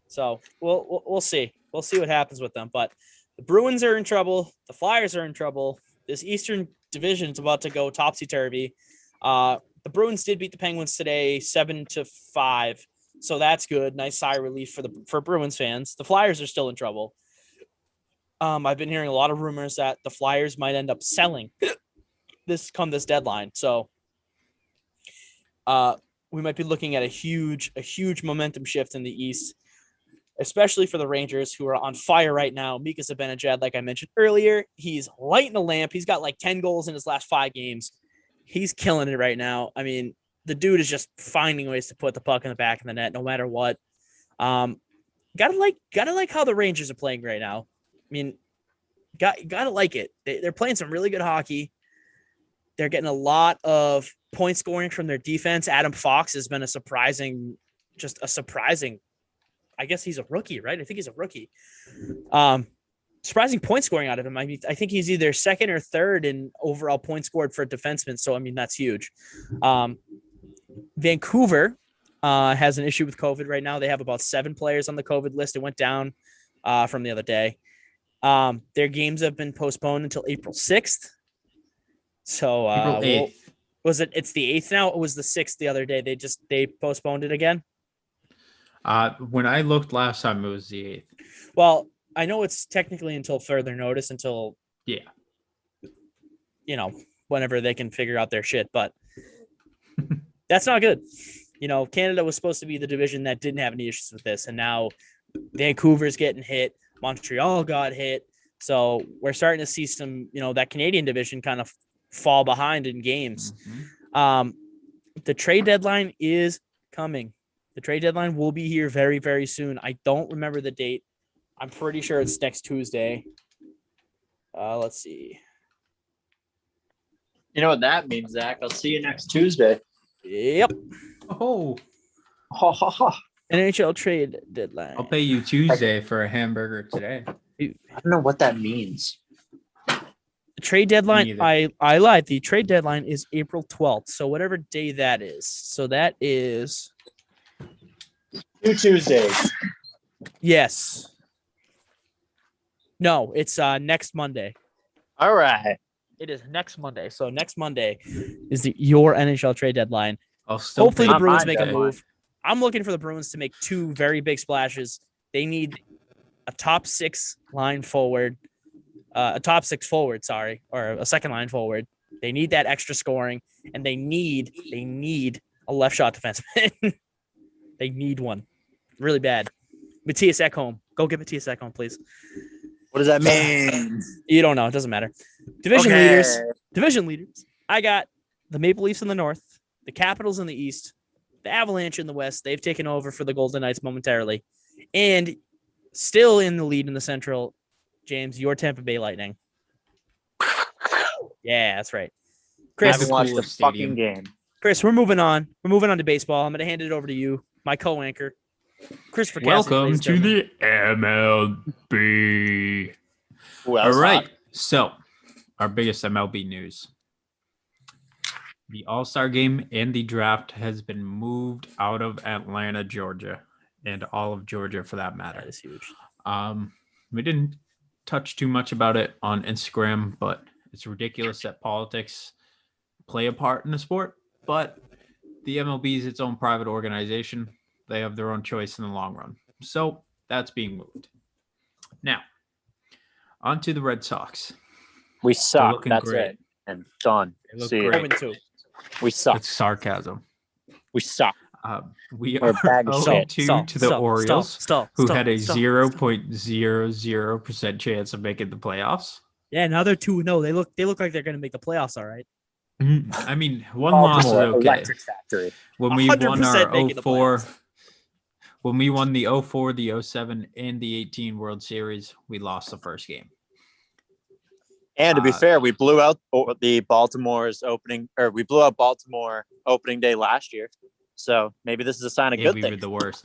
So we'll see. We'll see what happens with them. But the Bruins are in trouble. The Flyers are in trouble. This Eastern Division is about to go topsy-turvy. The Bruins did beat the Penguins today 7-5. So that's good. Nice sigh of relief for Bruins fans. The Flyers are still in trouble. I've been hearing a lot of rumors that the Flyers might end up selling this deadline. So we might be looking at a huge momentum shift in the East. especially for the Rangers, who are on fire right now. Mika Zibanejad, like I mentioned earlier, he's lighting the lamp. He's got like 10 goals in his last 5 games. He's killing it right now. I mean, the dude is just finding ways to put the puck in the back of the net, no matter what. Gotta like how the Rangers are playing right now. I mean, gotta like it. They're playing some really good hockey. They're getting a lot of point scoring from their defense. Adam Fox has been a surprising. I guess he's a rookie, right? I think he's a rookie. Surprising point scoring out of him. I mean, I think he's either second or third in overall points scored for a defenseman. So, I mean, that's huge. Vancouver has an issue with COVID right now. They have about 7 players on the COVID list. It went down from the other day. Their games have been postponed until April 6th. So April 8th. It's the 8th now? It was the 6th the other day. They postponed it again. When I looked last time, it was the 8th. Well, I know it's technically until further notice, until whenever they can figure out their shit, but that's not good. Canada was supposed to be the division that didn't have any issues with this, and now Vancouver's getting hit. Montreal got hit. So we're starting to see some, that Canadian division kind of fall behind in games. Mm-hmm. The trade deadline is coming. The trade deadline will be here very, very soon. I don't remember the date. I'm pretty sure it's next Tuesday. Let's see. You know what that means, Zach? I'll see you next Tuesday. Yep. Oh, NHL trade deadline. I'll pay you Tuesday for a hamburger today. I don't know what that means. The trade deadline, Me I lied. The trade deadline is April 12th. So whatever day that is. So that is 2 Tuesdays. yes. No, it's next Monday. All right. It is next Monday. So next Monday is your NHL trade deadline. I'll still Hopefully pay the you Bruins mine make a today. move. I'm looking for the Bruins to make 2 very big splashes. They need a top 6 line forward, a top 6 forward, or a second line forward. They need that extra scoring, and they need a left shot defenseman. They need one really bad. Matthias Ekholm. Go get Matthias Ekholm, please. What does that mean? You don't know. It doesn't matter. Division leaders. I got the Maple Leafs in the north, the Capitals in the east, the Avalanche in the west. They've taken over for the Golden Knights momentarily. And still in the lead in the central, James, your Tampa Bay Lightning. Yeah, that's right. I Chris, haven't watched the coolest fucking stadium. game. We're moving on. We're moving on to baseball. I'm going to hand it over to you, my co-anchor, Christopher Cassidy, Welcome ladies to and gentlemen. the MLB. Ooh, All right. So, our biggest MLB news. The All-Star game and the draft has been moved out of Atlanta, Georgia, and all of Georgia for that matter. That is huge. We didn't touch too much about it on Instagram, but it's ridiculous that politics play a part in the sport. But the MLB is its own private organization. They have their own choice in the long run. So that's being moved. Now, on to the Red Sox. We They're suck. looking That's great. it. And done. They look See ya. great. 0-2. We suck. It's sarcasm. We suck. We We're are a bag of shit. 0-2 to the Orioles, who had a 0.00% chance of making the playoffs. Yeah, now they're 2-0. They look like they're going to make the playoffs, all right. I mean, one loss is Baltimore okay. Electric Factory. When we won 100% our making the 04, playoffs. when we won the 04, the 07, and the 18 World Series, we lost the first game. And to be fair, we blew out Baltimore opening day last year. So maybe this is a sign of Yeah, good we were things. the worst.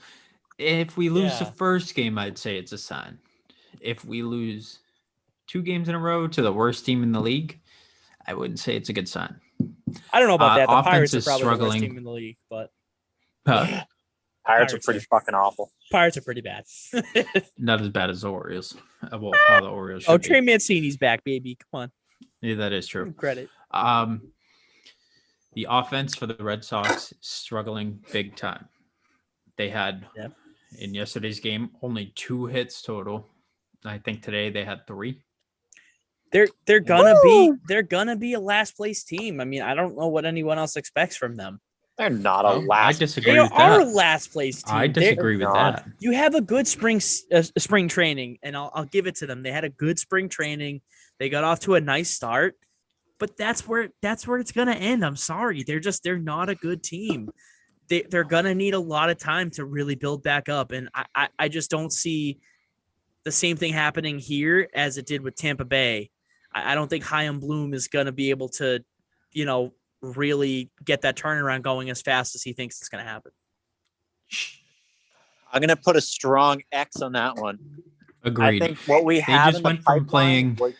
If we lose the Yeah. first game, I'd say it's a sign. If we lose 2 games in a row to the worst team in the league, I wouldn't say it's a good sign. I don't know about that. The Offense Pirates are is probably the worst struggling. team in the league, but Huh, Pirates are pretty fucking awful. Pirates are pretty bad. not as bad as the Orioles. Well, how the Orioles should Oh, be. Trey Mancini's back, baby. Come on. Yeah, that is Give true. him credit. The offense for the Red Sox is struggling big time. They had in yesterday's game only 2 hits total. I think today they had 3. They're gonna be a last place team. I mean, I don't know what anyone else expects from them. They're not a I last. disagree They with are that. last place team. I They're- disagree with not. that. You have a good spring training, and I'll give it to them. They had a good spring training. They got off to a nice start, but that's where it's gonna end. I'm sorry, they're not a good team. They're gonna need a lot of time to really build back up, and I just don't see the same thing happening here as it did with Tampa Bay. I don't think Chaim Bloom is gonna be able to, really get that turnaround going as fast as he thinks it's gonna happen. I'm gonna put a strong X on that one. Agreed. I think what we have just in the went from pipeline playing-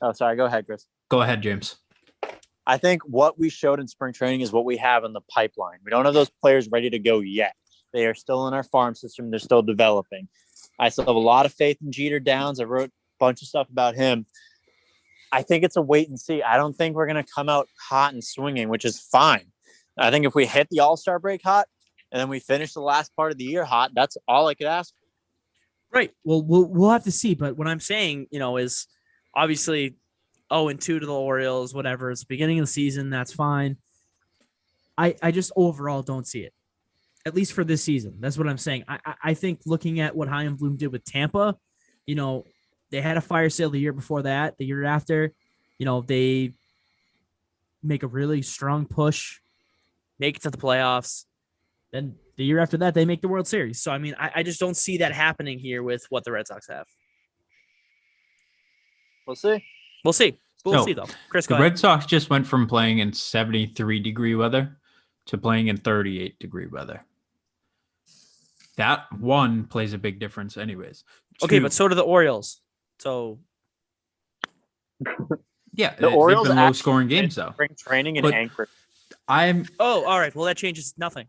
Oh, sorry. Go ahead, Chris. Go ahead, James. I think what we showed in spring training is what we have in the pipeline. We don't have those players ready to go yet. They are still in our farm system. They're still developing. I still have a lot of faith in Jeter Downs. I wrote a bunch of stuff about him. I think it's a wait and see. I don't think we're going to come out hot and swinging, which is fine. I think if we hit the All-Star break hot and then we finish the last part of the year hot, that's all I could ask. Right. Well, we'll have to see. But what I'm saying, is obviously 0-2 to the Orioles, whatever. It's the beginning of the season. That's fine. I just overall don't see it, at least for this season. That's what I'm saying. I think looking at what Chaim Bloom did with Tampa, they had a fire sale the year before that. The year after, they make a really strong push, make it to the playoffs. Then the year after that, they make the World Series. So, I just don't see that happening here with what the Red Sox have. We'll see. We'll see. We'll So, see, though. Chris, The go ahead. Red Sox just went from playing in 73-degree weather to playing in 38-degree weather. That one plays a big difference anyways. Okay, Two- but so do the Orioles. So, yeah, The Orioles they've been actually low-scoring games, though. Spring training in But- Anchorage. all right. Well, that changes nothing.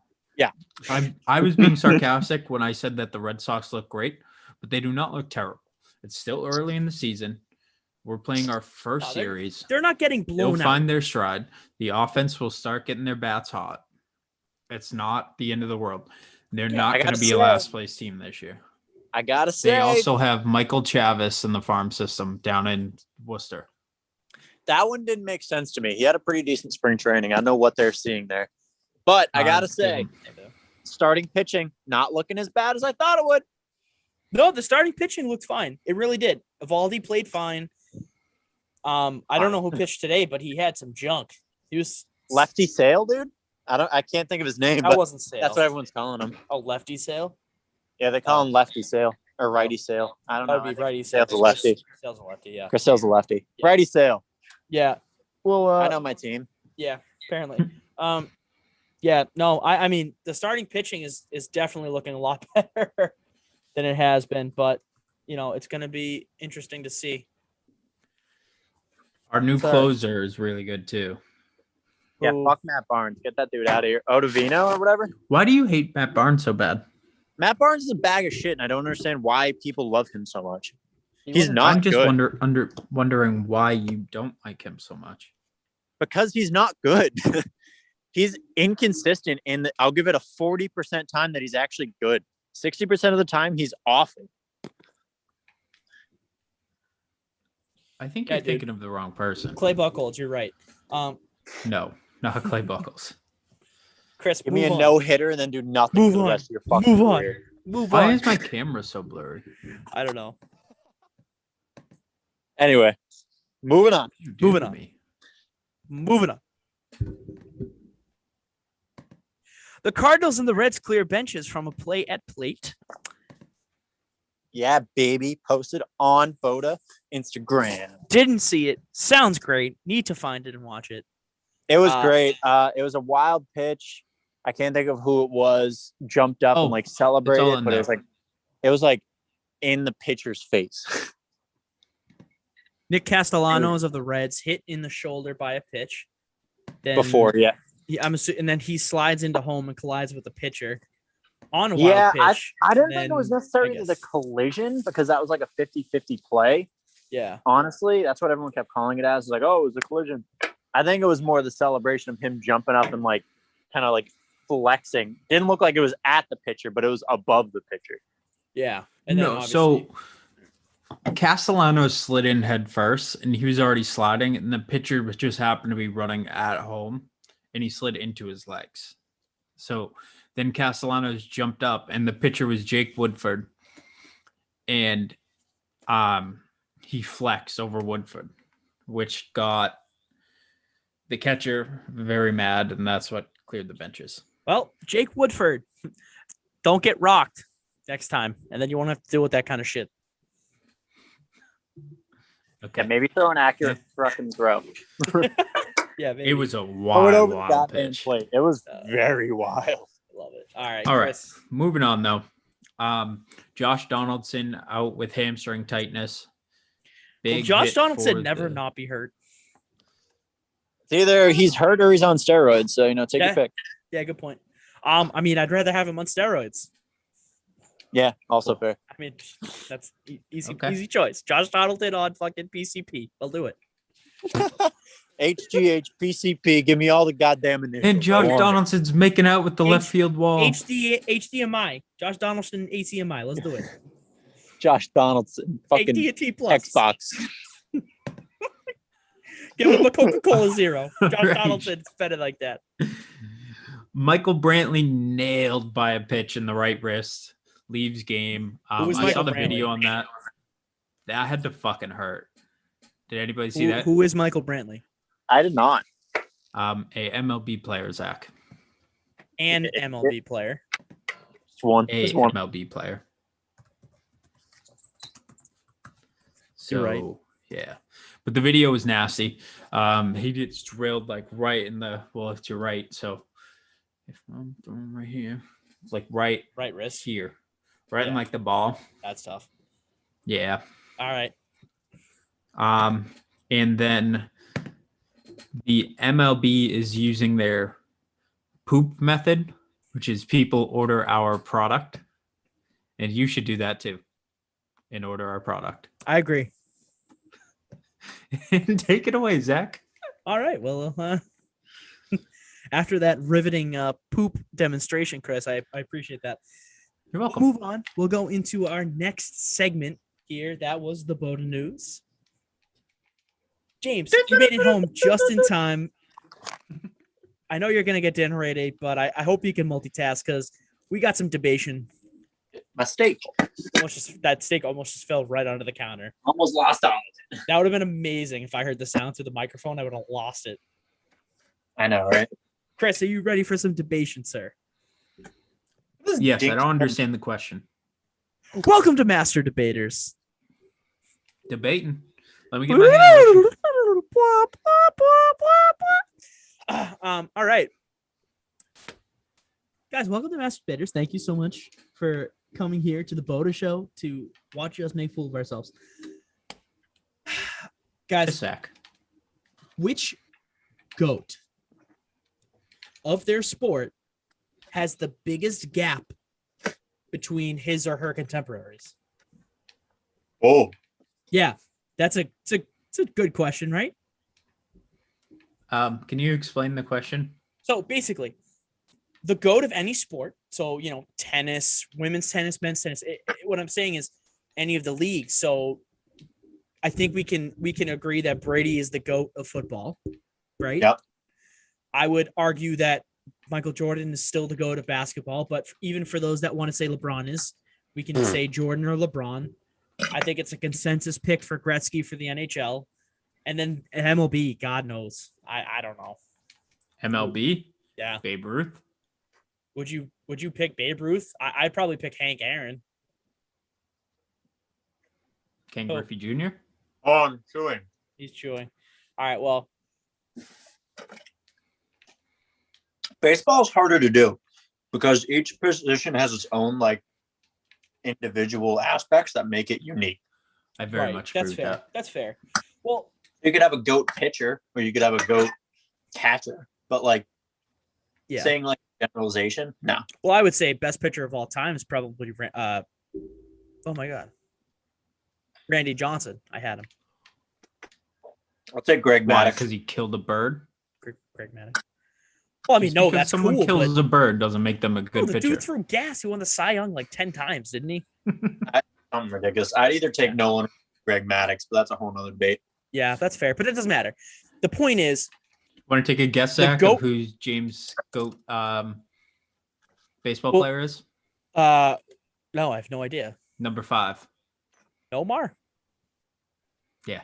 I was being sarcastic when I said that the Red Sox look great, but they do not look terrible. It's still early in the season. We're playing our first No, they're- series. They're not getting They'll blown out. find their stride. The offense will start getting their bats hot. It's not the end of the world. They're Yeah, not I going to gotta be say- a last place team this year. I gotta say, They also have Michael Chavis in the farm system down in Worcester. that one didn't make sense to me. He had a pretty decent spring training. I know what they're seeing there, but I gotta say, starting pitching not looking as bad as I thought it would. No, the starting pitching looked fine. It really did. Evaldi played fine. I don't know who pitched today, but he had some junk. He was Lefty Sale, dude. I can't think of his name, That but wasn't Sale. that's what everyone's calling him. Oh, lefty Sale. Yeah, they call him Lefty Sale or Righty Sale. I don't That know. would I be think righty Sale. Sale's a lefty. Sale's a lefty. Yeah. Chris Sale's a lefty. Yeah. Righty Sale. Yeah. Well, I know my team. Yeah. Apparently. Yeah. No. I mean, the starting pitching is definitely looking a lot better than it has been, but it's going to be interesting to see. Our new Sorry. closer is really good too. Yeah, Who- fuck Matt Barnes. Get that dude out of here. Odavino or whatever. Why do you hate Matt Barnes so bad? Matt Barnes is a bag of shit, and I don't understand why people love him so much. He's wasn't- not I'm just good. wondering why you don't like him so much. Because he's not good. He's inconsistent I'll give it a 40% time that he's actually good. 60% of the time he's awful. I think Yeah, you're dude. thinking of the wrong person. Clay Buchholz, you're right. No, not Clay Buckles. Chris, Give me a move on. no hitter and then do nothing Move for the on. rest of your fucking Move on. career. Move Why on. is my camera so blurry? I don't know. Anyway, moving on. You do Moving to on. me. Moving on. The Cardinals and the Reds clear benches from a play at plate. Yeah, baby. Posted on BOTA Instagram. Didn't see it. Sounds great. Need to find it and watch it. It was Uh, great. It was a wild pitch. I can't think of who it was. Jumped up Oh, and like celebrated, all in but there. it was like in the pitcher's face. Nick Castellanos of the Reds hit in the shoulder by a pitch. Then Before, yeah. and then he slides into home and collides with the pitcher on a Yeah, wild pitch. I didn't and think it was then, necessarily I the guess- collision because that was like a 50-50 play. Yeah. Honestly, that's what everyone kept calling it as. It's like, oh, it was a collision. I think it was more the celebration of him jumping up and like kind of like flexing. Didn't look like it was at the pitcher, but it was above the pitcher. Yeah. And then No, obviously- so Castellanos slid in head first, and he was already sliding, and the pitcher just happened to be running at home, and he slid into his legs. So then Castellanos jumped up, and the pitcher was Jake Woodford, and he flexed over Woodford, which got the catcher very mad, and that's what cleared the benches. Well, Jake Woodford, don't get rocked next time, and then you won't have to deal with that kind of shit. Okay. Yeah, maybe throw an accurate fucking throw. Yeah, maybe. It was a Throw it wild, over the wild goddamn pitch. plate. It was very wild. Love it. All right, All right, Chris. moving on though. Josh Donaldson out with hamstring tightness. Will Big Josh hit Donaldson for never the- not be hurt? It's either he's hurt or he's on steroids. So, take Yeah. your pick. Yeah, good point. I mean, I'd rather have him on steroids. Yeah, also fair. I mean, that's easy, Okay. easy choice. Josh Donaldson on fucking PCP. I'll do it. HGH, PCP, give me all the goddamn initials. And Josh I want it. Donaldson's making out with the left H- field wall. HDMI. Josh Donaldson ACMI. Let's do it. Josh Donaldson. Fucking AT&T Plus. Xbox. Give him a Coca-Cola Zero. Josh Right. Donaldson's better like that. Michael Brantley nailed by a pitch in the right wrist. Leaves game. Who was I saw Michael the video Brantley? on that. That had to fucking hurt. Did anybody see that? Who is Michael Brantley? I did not. A MLB player, Zach. And MLB player. Just one. A Just one. MLB player. So You're right. yeah. But the video was nasty. He gets drilled like right in the it's your right. So if I'm throwing right here, it's like right Right wrist. here. Right in Yeah. like the ball. That's tough. Yeah. All right. And then the MLB is using their poop method, which is people order our product. And you should do that too. And order our product. I agree. And take it away, Zach. All right. Well, after that riveting poop demonstration, Chris, I appreciate that. You're We'll welcome. move on. We'll go into our next segment here. That was the BOTA News. James, you made it home just in time. I know you're going to get dinner ready, but I hope you can multitask because we got some debation. My steak. That steak almost just fell right onto the counter. Almost lost on it. That would have been amazing if I heard the sound through the microphone. I would have lost it. I know, right? Chris, are you ready for some debation, sir? Yes, I don't understand the question. Welcome to Master Debaters. Debating. Let me get my hand motion. All right. Guys, welcome to Master Debaters. Thank you so much for coming here to the BOTA Show to watch us make fool of ourselves. Guys, Zach. which GOAT of their sport has the biggest gap between his or her contemporaries? Oh. Yeah, it's a good question, right? Can you explain the question? So basically, the GOAT of any sport, so tennis, women's tennis, men's tennis. What I'm saying is any of the leagues. So I think we can agree that Brady is the GOAT of football, right? Yep. I would argue that Michael Jordan is still the GOAT of basketball, but even for those that want to say LeBron is, we can say Jordan or LeBron. I think it's a consensus pick for Gretzky for the NHL. And then MLB, God knows. I don't know. MLB? Yeah. Babe Ruth? Would you pick Babe Ruth? I'd probably pick Hank Aaron. Ken Oh. Griffey Jr.? On chewing. He's chewing. All right, well, Baseball's harder to do because each position has its own individual aspects that make it unique. I very right. much agree That's with fair. that. That's fair. Well, You could have a goat pitcher or you could have a goat catcher, but yeah. saying generalization, no. Well, I would say best pitcher of all time is probably oh my God, Randy Johnson. I had him. I'll take Greg Why? Maddox. Because he killed a bird? Greg Maddox. Well, I mean, Just no, because that's someone cool. kills But a bird doesn't make them a no, good the pitcher. dude threw gas. He won the Cy Young 10 times, didn't he? Something ridiculous. I'd either take Nolan or Greg Maddox, but that's a whole nother debate. Yeah, that's fair. But it doesn't matter. The point is, Want to take a guess, The Zach, GOAT- of who James GOAT baseball Well- player is? No, I have no idea. Number 5. Nomar. Yeah.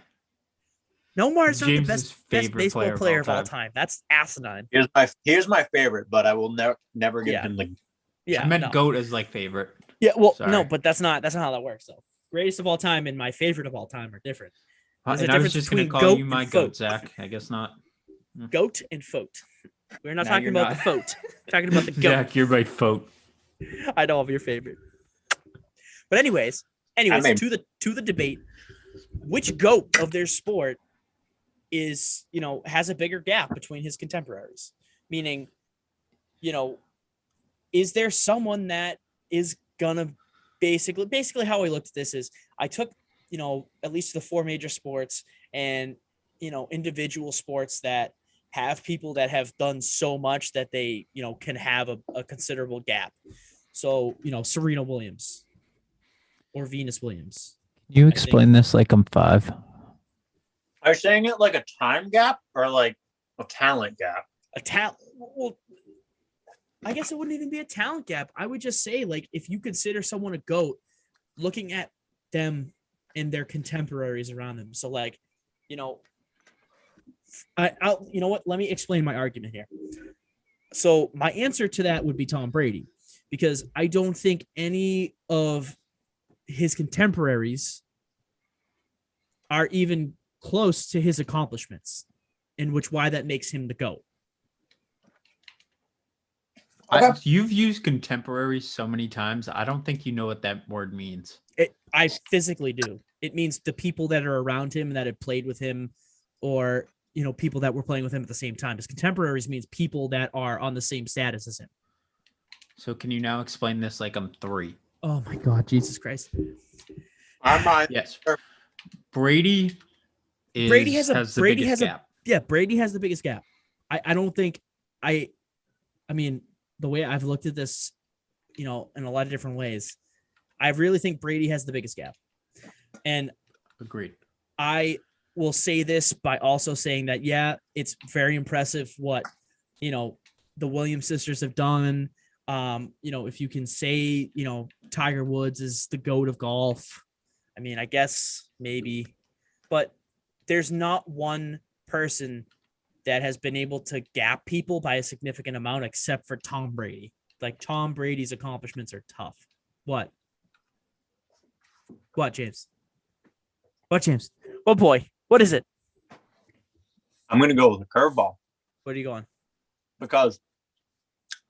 Nomar's not the James's best favorite baseball player player of of all all time. time. That's asinine. Here's my favorite, but I will never give Yeah. him the. Yeah, I meant no. GOAT as like favorite. Yeah, well, Sorry. no, but that's not how that works though. Greatest of all time and my favorite of all time are different. There's a And I was difference just going to between call GOAT you and my FOAT. GOAT, Zach. I guess not. Goat and Foat. We're not No, talking you're about not. the Foat. We're talking about the goat. Zach, you're my GOAT. I know I'm your favorite. But anyways, mean- to the debate, which goat of their sport is, has a bigger gap between his contemporaries? Meaning, is there someone that is gonna basically how I looked at this is I took, at least the 4 major sports and, individual sports that have people that have done so much that they, can have a considerable gap. So, Serena Williams or Venus Williams. You explain this like I'm 5. Are you saying it like a time gap or like a talent gap? A talent. Well, I guess it wouldn't even be a talent gap. I would just say, like, if you consider someone a GOAT, looking at them and their contemporaries around them. So, like, I'll you know what? Let me explain my argument here. So, my answer to that would be Tom Brady, because I don't think any of his contemporaries are even close to his accomplishments, in which why that makes him the GOAT. You've used contemporary so many times. I don't think you know what that word means. I physically do. It means the people that are around him that have played with him, or people that were playing with him at the same time. His contemporaries means people that are on the same status as him. So can you now explain this like I'm 3? Oh my God, Jesus Christ! Yes. Brady has the biggest gap. Yeah, Brady has the biggest gap. I don't think I mean, the way I've looked at this, in a lot of different ways, I really think Brady has the biggest gap. And Agreed. I will say this by also saying that, yeah, it's very impressive what, the Williams sisters have done. If you can say, Tiger Woods is the GOAT of golf, I mean, I guess maybe, but there's not one person that has been able to gap people by a significant amount except for Tom Brady. Like, Tom Brady's accomplishments are tough. What, James? What, James? Oh boy, what is it? I'm gonna go with a curveball What are you going? because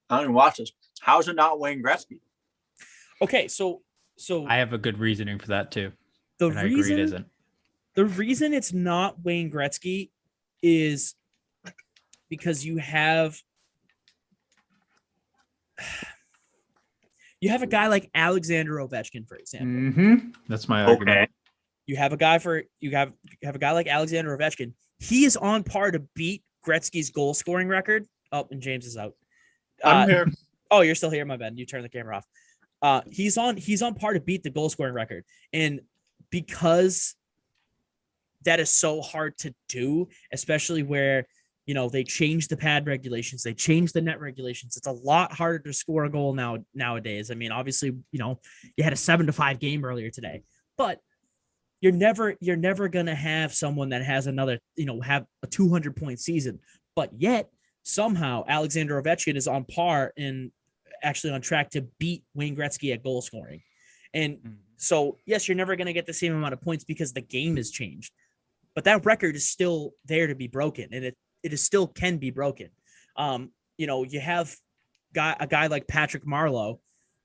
I don't even watch this. How is it not Wayne Gretzky? Okay, so I have a good reasoning for that too. the And I agree it reason isn't. the reason it's not Wayne Gretzky is because you have a guy like Alexander Ovechkin, for example. That's my argument. You have a guy like Alexander Ovechkin. He is on par to beat Gretzky's goal scoring record. Oh, and James is out. I'm here. Oh, you're still here, my man. You turn the camera off. He's on par to beat the goal scoring record. And because that is so hard to do, especially where, they changed the pad regulations, they changed the net regulations. It's a lot harder to score a goal nowadays. I mean, obviously, you had a 7-5 game earlier today, but you're never going to have someone that has another, have a 200-point season. But yet somehow Alexander Ovechkin is on par and actually on track to beat Wayne Gretzky at goal scoring. And so, yes, you're never going to get the same amount of points because the game has changed, but that record is still there to be broken, and it is still can be broken. You have a guy like Patrick Marleau,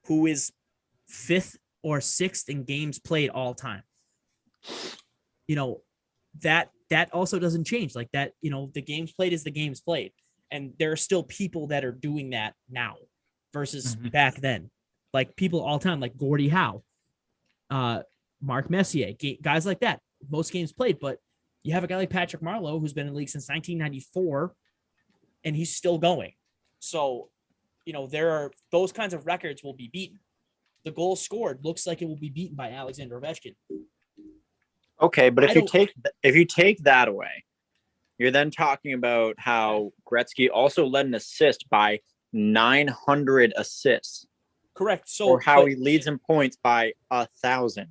who is 5th or 6th in games played all time. That also doesn't change like that. The games played is the games played, and there are still people that are doing that now versus back then. Like people all time, like Gordie Howe, Mark Messier, guys like that. Most games played, but you have a guy like Patrick Marleau who's been in the league since 1994, and he's still going. So, there are those kinds of records will be beaten. The goal scored looks like it will be beaten by Alexander Ovechkin. Okay, but if you take that away, You're then talking about how Gretzky also led an assist by 900 assists, Correct. So or how but- he leads in points by 1,000.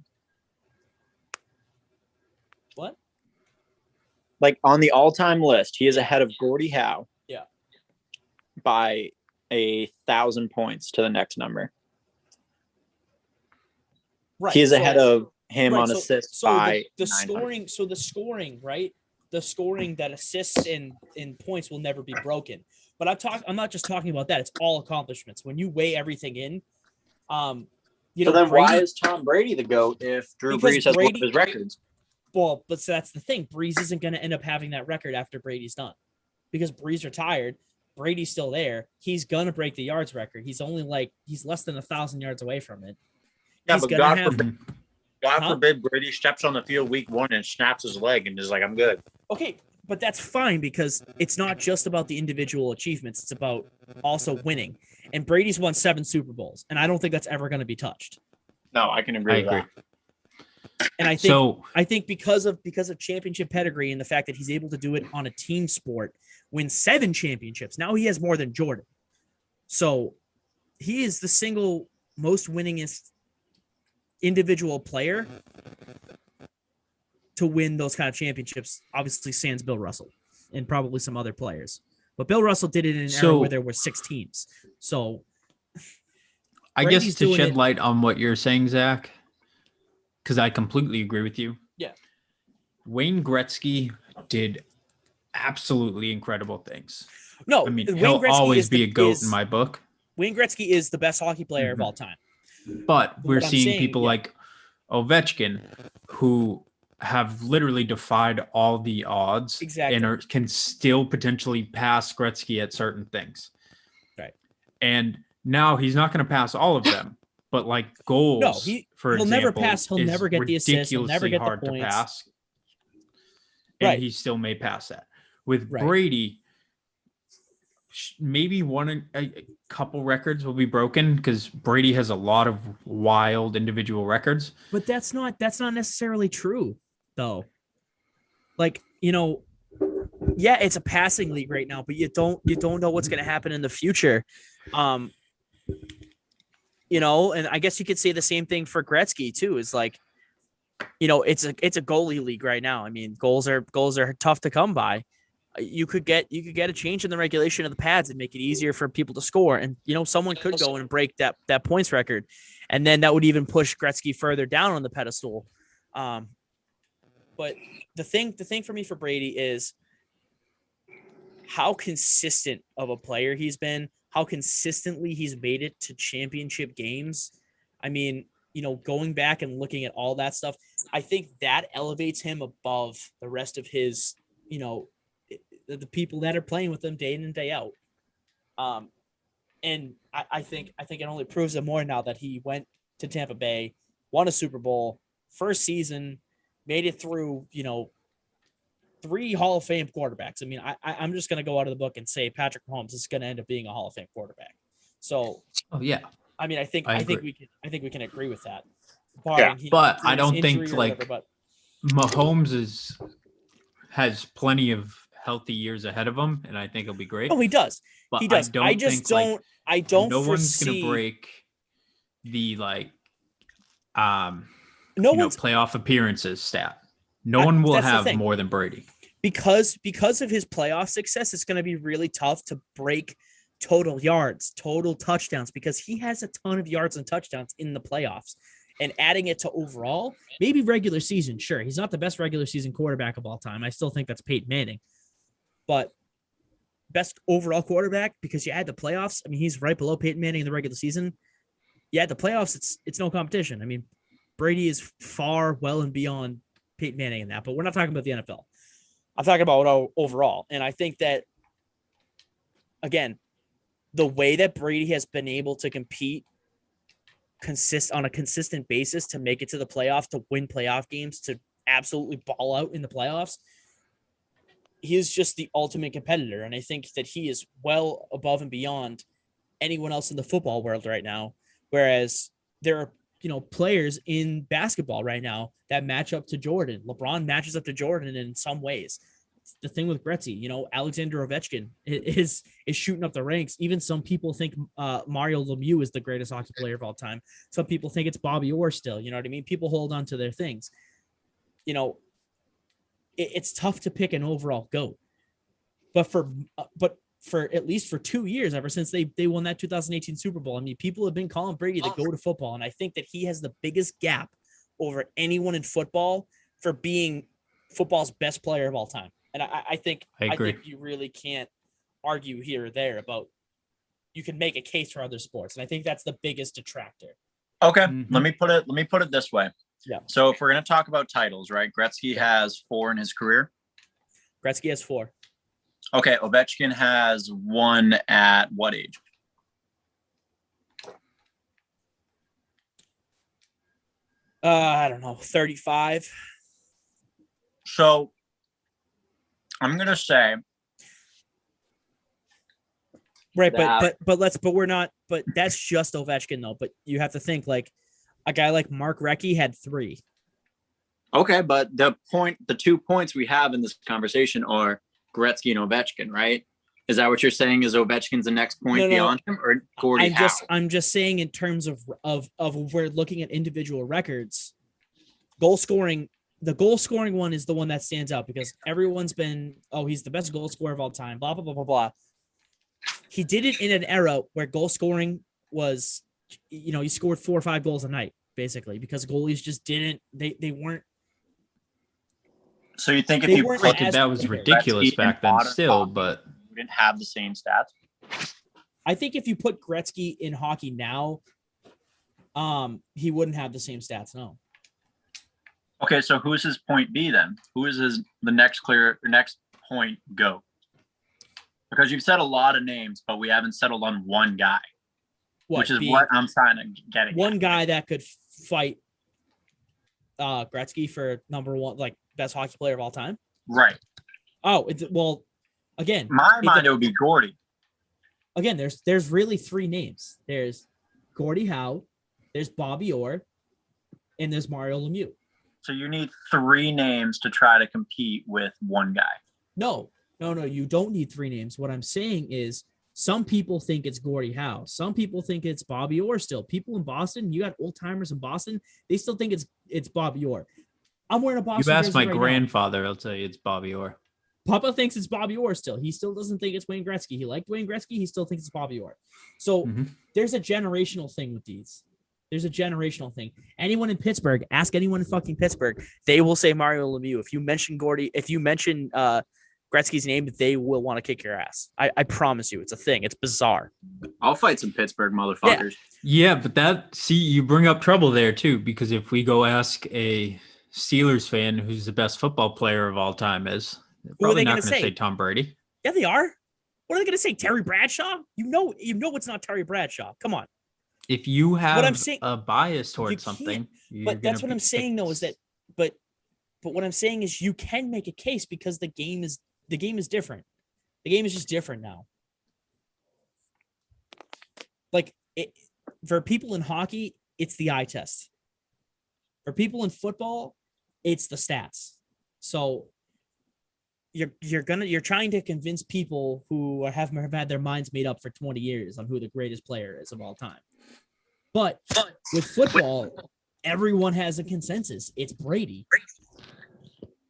what? Like on the all-time list, he is ahead of Gordie Howe. Yeah. By 1,000 points to the next number. Right. He is so- ahead of him right, on so- assists so by the 900. scoring. So the scoring, right? The scoring that assists in points will never be broken. But I'm not just talking about that. It's all accomplishments. When you weigh everything in, you So know, then why Brady- is Tom Brady the GOAT if Drew Because Brees has one of Brady- his records? Well, but so that's the thing. Breeze isn't going to end up having that record after Brady's done, because Breeze retired. Brady's still there. He's going to break the yards record. He's less than 1,000 yards away from it. Yeah, He's but gonna God have- forbid, God Huh? forbid Brady steps on the field week 1 and snaps his leg and is like, I'm good. Okay, but that's fine because it's not just about the individual achievements. It's about also winning. And Brady's won 7 Super Bowls, and I don't think that's ever going to be touched. No, I can agree I with agree. that. And I think because of championship pedigree and the fact that he's able to do it on a team sport, win 7 championships. Now he has more than Jordan. So he is the single most winningest individual player to win those kind of championships. Obviously, sans Bill Russell and probably some other players. But Bill Russell did it in an era So- where there were 6 teams. So I guess Brady's to doing shed it- light on what you're saying, Zach, because I completely agree with you. Yeah. Wayne Gretzky did absolutely incredible things. no, I mean, Wayne he'll Gretzky always is be the- a GOAT is- in my book. Wayne Gretzky is the best hockey player of Mhm. all time. But we're what I'm seeing saying, people yeah. like Ovechkin who have literally defied all the odds Exactly. and can still potentially pass Gretzky at certain things. Right. And now he's not going to pass all of them, but like goals, for he'll never example, pass. He'll is never get the assist. He'll never ridiculously get the hard to points. pass. And Right. he still may pass that. With Right. Brady, maybe a couple records will be broken because Brady has a lot of wild individual records. But that's not necessarily true, though. Like, you know, yeah, it's a passing league right now, but you don't know what's going to happen in the future. You know, and I guess you could say the same thing for Gretzky too. Is like, you know, it's a goalie league right now. I mean, goals are tough to come by. You could get a change in the regulation of the pads and make it easier for people to score. And, you know, someone could go in and break that points record. And then that would even push Gretzky further down on the pedestal. But the thing for me for Brady is how consistent of a player he's been, how consistently he's made it to championship games. I mean, you know, going back and looking at all that stuff, I think that elevates him above the rest of his, you know, the people that are playing with him day in and day out. And I think it only proves it more now that he went to Tampa Bay, won a Super Bowl, first season, made it through, you know, 3 Hall of Fame quarterbacks. I mean, I'm just going to go out of the book and say Patrick Mahomes is going to end up being a Hall of Fame quarterback. So, Oh yeah, I mean, I think agree. we can agree with that. but I don't think, injury or like, whatever, but Mahomes has plenty of healthy years ahead of him, and I think he'll be great. oh, he does. But He does. I think, just like, don't. I don't. no one's foresee, gonna break the like No you know, one's playoff appearances stat. No one will that's the have thing. more than Brady. because of his playoff success. It's going to be really tough to break total yards, total touchdowns, because he has a ton of yards and touchdowns in the playoffs. And adding it to overall, maybe regular season, sure. He's not the best regular season quarterback of all time. I still think that's Peyton Manning. But best overall quarterback, because you add the playoffs. I mean, he's right below Peyton Manning in the regular season. You add the playoffs, it's no competition. I mean, Brady is far well and beyond Peyton Manning in that, but we're not talking about the NFL. I'm talking about overall. And I think that, again, the way that Brady has been able to compete on a consistent basis to make it to the playoffs, to win playoff games, to absolutely ball out in the playoffs, he is just the ultimate competitor. And I think that he is well above and beyond anyone else in the football world right now. Whereas there are, you know, players in basketball right now that match up to Jordan. LeBron matches up to Jordan in some ways. the thing with Gretzky. You know, Alexander Ovechkin is shooting up the ranks. Even some people think Mario Lemieux is the greatest hockey player of all time. Some people think it's Bobby Orr still. You know what I mean? People hold on to their things. You know, it's tough to pick an overall GOAT. But for at least for 2 years, ever since they won that 2018 Super Bowl, I mean, people have been calling Brady the GOAT of football. And I think that he has the biggest gap over anyone in football for being football's best player of all time. And I think you really can't argue here or there about, you can make a case for other sports. And I think that's the biggest detractor. Okay. Let me put it this way. Yeah. So if we're going to talk about titles, right? Gretzky has 4 in his career. Gretzky has 4. Okay. Ovechkin has 1 at what age? I don't know, 35. So I'm going to say. Right. But that's just Ovechkin though. But you have to think like a guy like Mark Recchi had 3. Okay. But the 2 points we have in this conversation are Gretzky and Ovechkin, right? Is that what you're saying? Is Ovechkin's the next point beyond him, or Gordie Howe? I'm just saying in terms of we're looking at individual records, goal scoring. The goal scoring one is the one that stands out because everyone's been, he's the best goal scorer of all time, blah, blah, blah, blah, blah. He did it in an era where goal scoring was, you know, he scored 4 or 5 goals a night, basically, because goalies just didn't, they weren't. So you think if They you weren't put as- That was ridiculous Gretzky back in then modern still, hockey, but we didn't have the same stats? I think if you put Gretzky in hockey now, he wouldn't have the same stats, no. Okay, so who's his point B then? Who is the next point go? Because you've said a lot of names, but we haven't settled on one guy, which is what I'm trying to get at. One guy that could fight Gretzky for number 1, like best hockey player of all time. Right. Oh, well, again, My mind, it would be Gordie. Again, there's really 3 names. There's Gordie Howe, there's Bobby Orr, and there's Mario Lemieux. So you need 3 names to try to compete with one guy. No, you don't need 3 names. What I'm saying is some people think it's Gordie Howe. Some people think it's Bobby Orr still. People in Boston, you got old timers in Boston, they still think it's Bobby Orr. I'm wearing a Boston you ask jersey my right grandfather, I'll tell you it's Bobby Orr. now. Papa thinks it's Bobby Orr still. He still doesn't think it's Wayne Gretzky. He liked Wayne Gretzky. He still thinks it's Bobby Orr. So there's a generational thing with these. There's a generational thing. Anyone in Pittsburgh, ask anyone in fucking Pittsburgh, they will say Mario Lemieux. If you mention Gretzky's name, they will want to kick your ass. I promise you, it's a thing. It's bizarre. I'll fight some Pittsburgh motherfuckers. Yeah, but you bring up trouble there too, because if we go ask a Steelers fan who's the best football player of all time is, they're probably not going to say Tom Brady. Yeah, they are. What are they going to say? Terry Bradshaw? You know it's not Terry Bradshaw. Come on. If you have what I'm saying, a bias towards something, but that's what I'm saying though, is that but what I'm saying is you can make a case because the game is different. The game is just different now. Like for people in hockey, it's the eye test. For people in football, it's the stats. So you're trying to convince people who have had their minds made up for 20 years on who the greatest player is of all time. But with football, everyone has a consensus. It's Brady.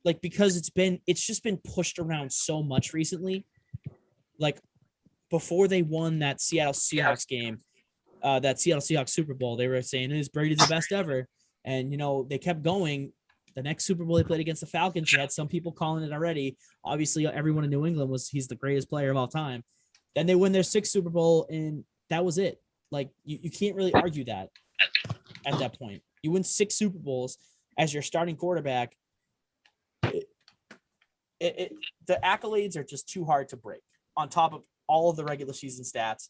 Like, because it's just been pushed around so much recently. Like before they won that Seattle Seahawks game, that Seattle Seahawks Super Bowl, they were saying, is Brady the best ever? And, you know, they kept going. The next Super Bowl they played against the Falcons, you had some people calling it already. Obviously, everyone in New England he's the greatest player of all time. Then they win their 6th Super Bowl, and that was it. Like, you can't really argue that at that point. You win 6 Super Bowls as your starting quarterback. The accolades are just too hard to break. On top of all of the regular season stats,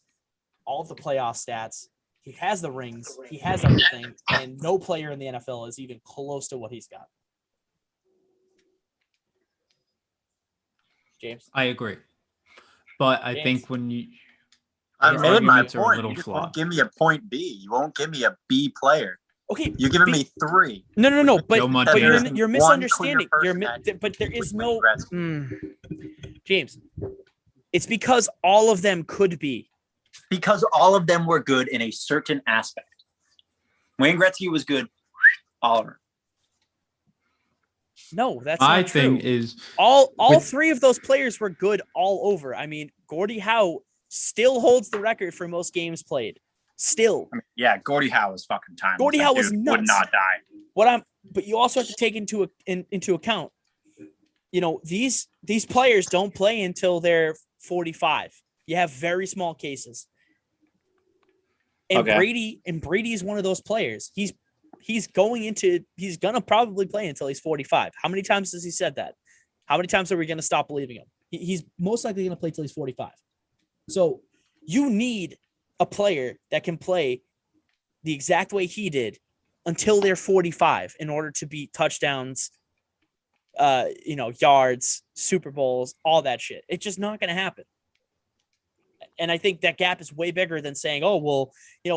all of the playoff stats, he has the rings, he has everything, and no player in the NFL is even close to what he's got. James? I agree. But I James? think when you... I your made my arguments are a point. little You just flawed. won't give me a point B. You won't give me a B player. Okay. You're giving me 3. No. Joe But Montana. you're misunderstanding. One clear person that But there is would no. win Gretzky. James. It's because all of them could be. Because all of them were good in a certain aspect. Wayne Gretzky was good all over. No, that's My not true. thing is all with- three of those players were good all over. I mean, Gordie Howe still holds the record for most games played. Still. I mean, yeah, Gordie Howe was fucking timeless. Gordie That Howe was dude would nuts. not die. But you also have to take into account, you know, these players don't play until they're 45. You have very small cases. And Okay. Brady is one of those players. He's gonna probably play until he's 45. How many times has he said that? How many times are we gonna stop believing him? He's most likely gonna play till he's 45. So you need a player that can play the exact way he did until they're 45 in order to beat touchdowns, yards, Super Bowls, all that shit. It's just not gonna happen. And I think that gap is way bigger than saying, oh, well,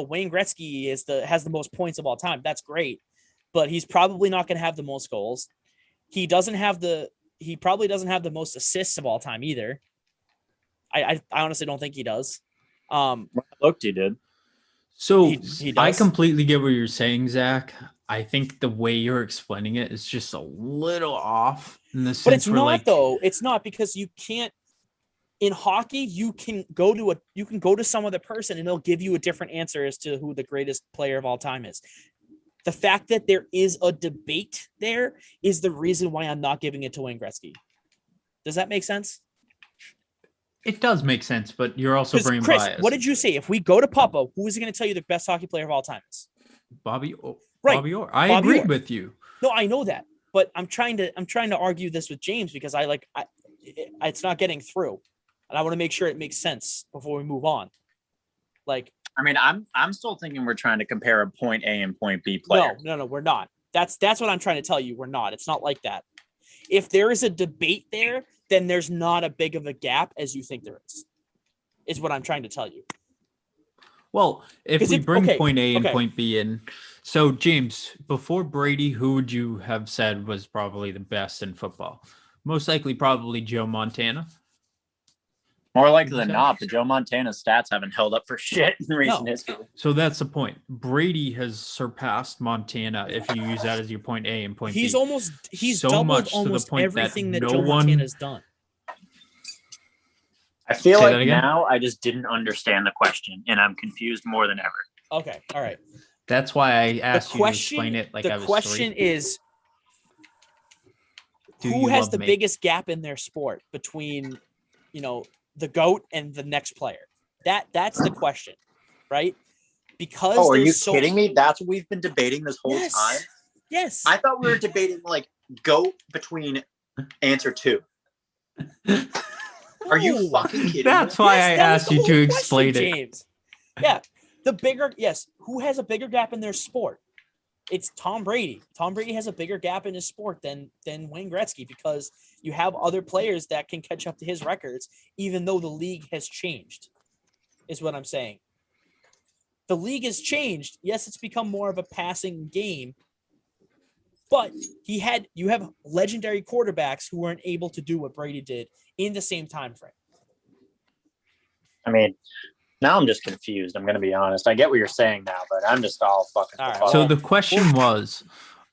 Wayne Gretzky has the most points of all time. That's great. But he's probably not going to have the most goals. He probably doesn't have the most assists of all time either. I honestly don't think he does. Looked, he did. So He does. I completely get what you're saying, Zach. I think the way you're explaining it is just a little off in the sense But it's where, not though. It's not, because you can't. In hockey, you can go to some other person and they'll give you a different answer as to who the greatest player of all time is. The fact that there is a debate there is the reason why I'm not giving it to Wayne Gretzky. Does that make sense? It does make sense, but you're also bringing Chris, bias. what did you say? If we go to Papa, who is going to tell you the best hockey player of all time is? Bobby Orr. I Bobby agreed Orr. with you. No, I know that, but I'm trying to argue this with James because it's not getting through. And I want to make sure it makes sense before we move on. Like, I mean, I'm still thinking we're trying to compare a point A and point B player. no, we're not. That's what I'm trying to tell you. We're not. It's not like that. If there is a debate there, then there's not a big of a gap as you think there is what I'm trying to tell you. Well, if 'Cause we bring okay, point A and okay. point B in, so James, before Brady, who would you have said was probably the best in football? Most likely, probably Joe Montana. More likely than Exactly. not, but Joe Montana's stats haven't held up for shit in recent history. So that's the point. Brady has surpassed Montana if you use that as your point A and point He's B. So doubled much to the almost point that everything that no Joe one- Montana's done. I feel Say that like again? now I just didn't understand the question, and I'm confused more than ever. Okay, all right. That's why I asked you to explain it like I was the question three. is, Do who you has love the me? biggest gap in their sport between, the GOAT and the next player? That's the question, right? Because Oh, are you there's so kidding me? That's what we've been debating this whole Yes. time? Yes. I thought we were debating like GOAT between answer two. Are you No. fucking kidding That's me? why Yes, I that was asked the you whole to question, explain it. James. Yeah. Who has a bigger gap in their sport? It's Tom Brady. Tom Brady has a bigger gap in his sport than Wayne Gretzky, because you have other players that can catch up to his records, even though the league has changed, is what I'm saying. The league has changed. Yes, it's become more of a passing game, but you have legendary quarterbacks who weren't able to do what Brady did in the same time frame. I mean, now I'm just confused. I'm going to be honest. I get what you're saying now, but I'm just all fucking. All right, befuddled. So well, the question was,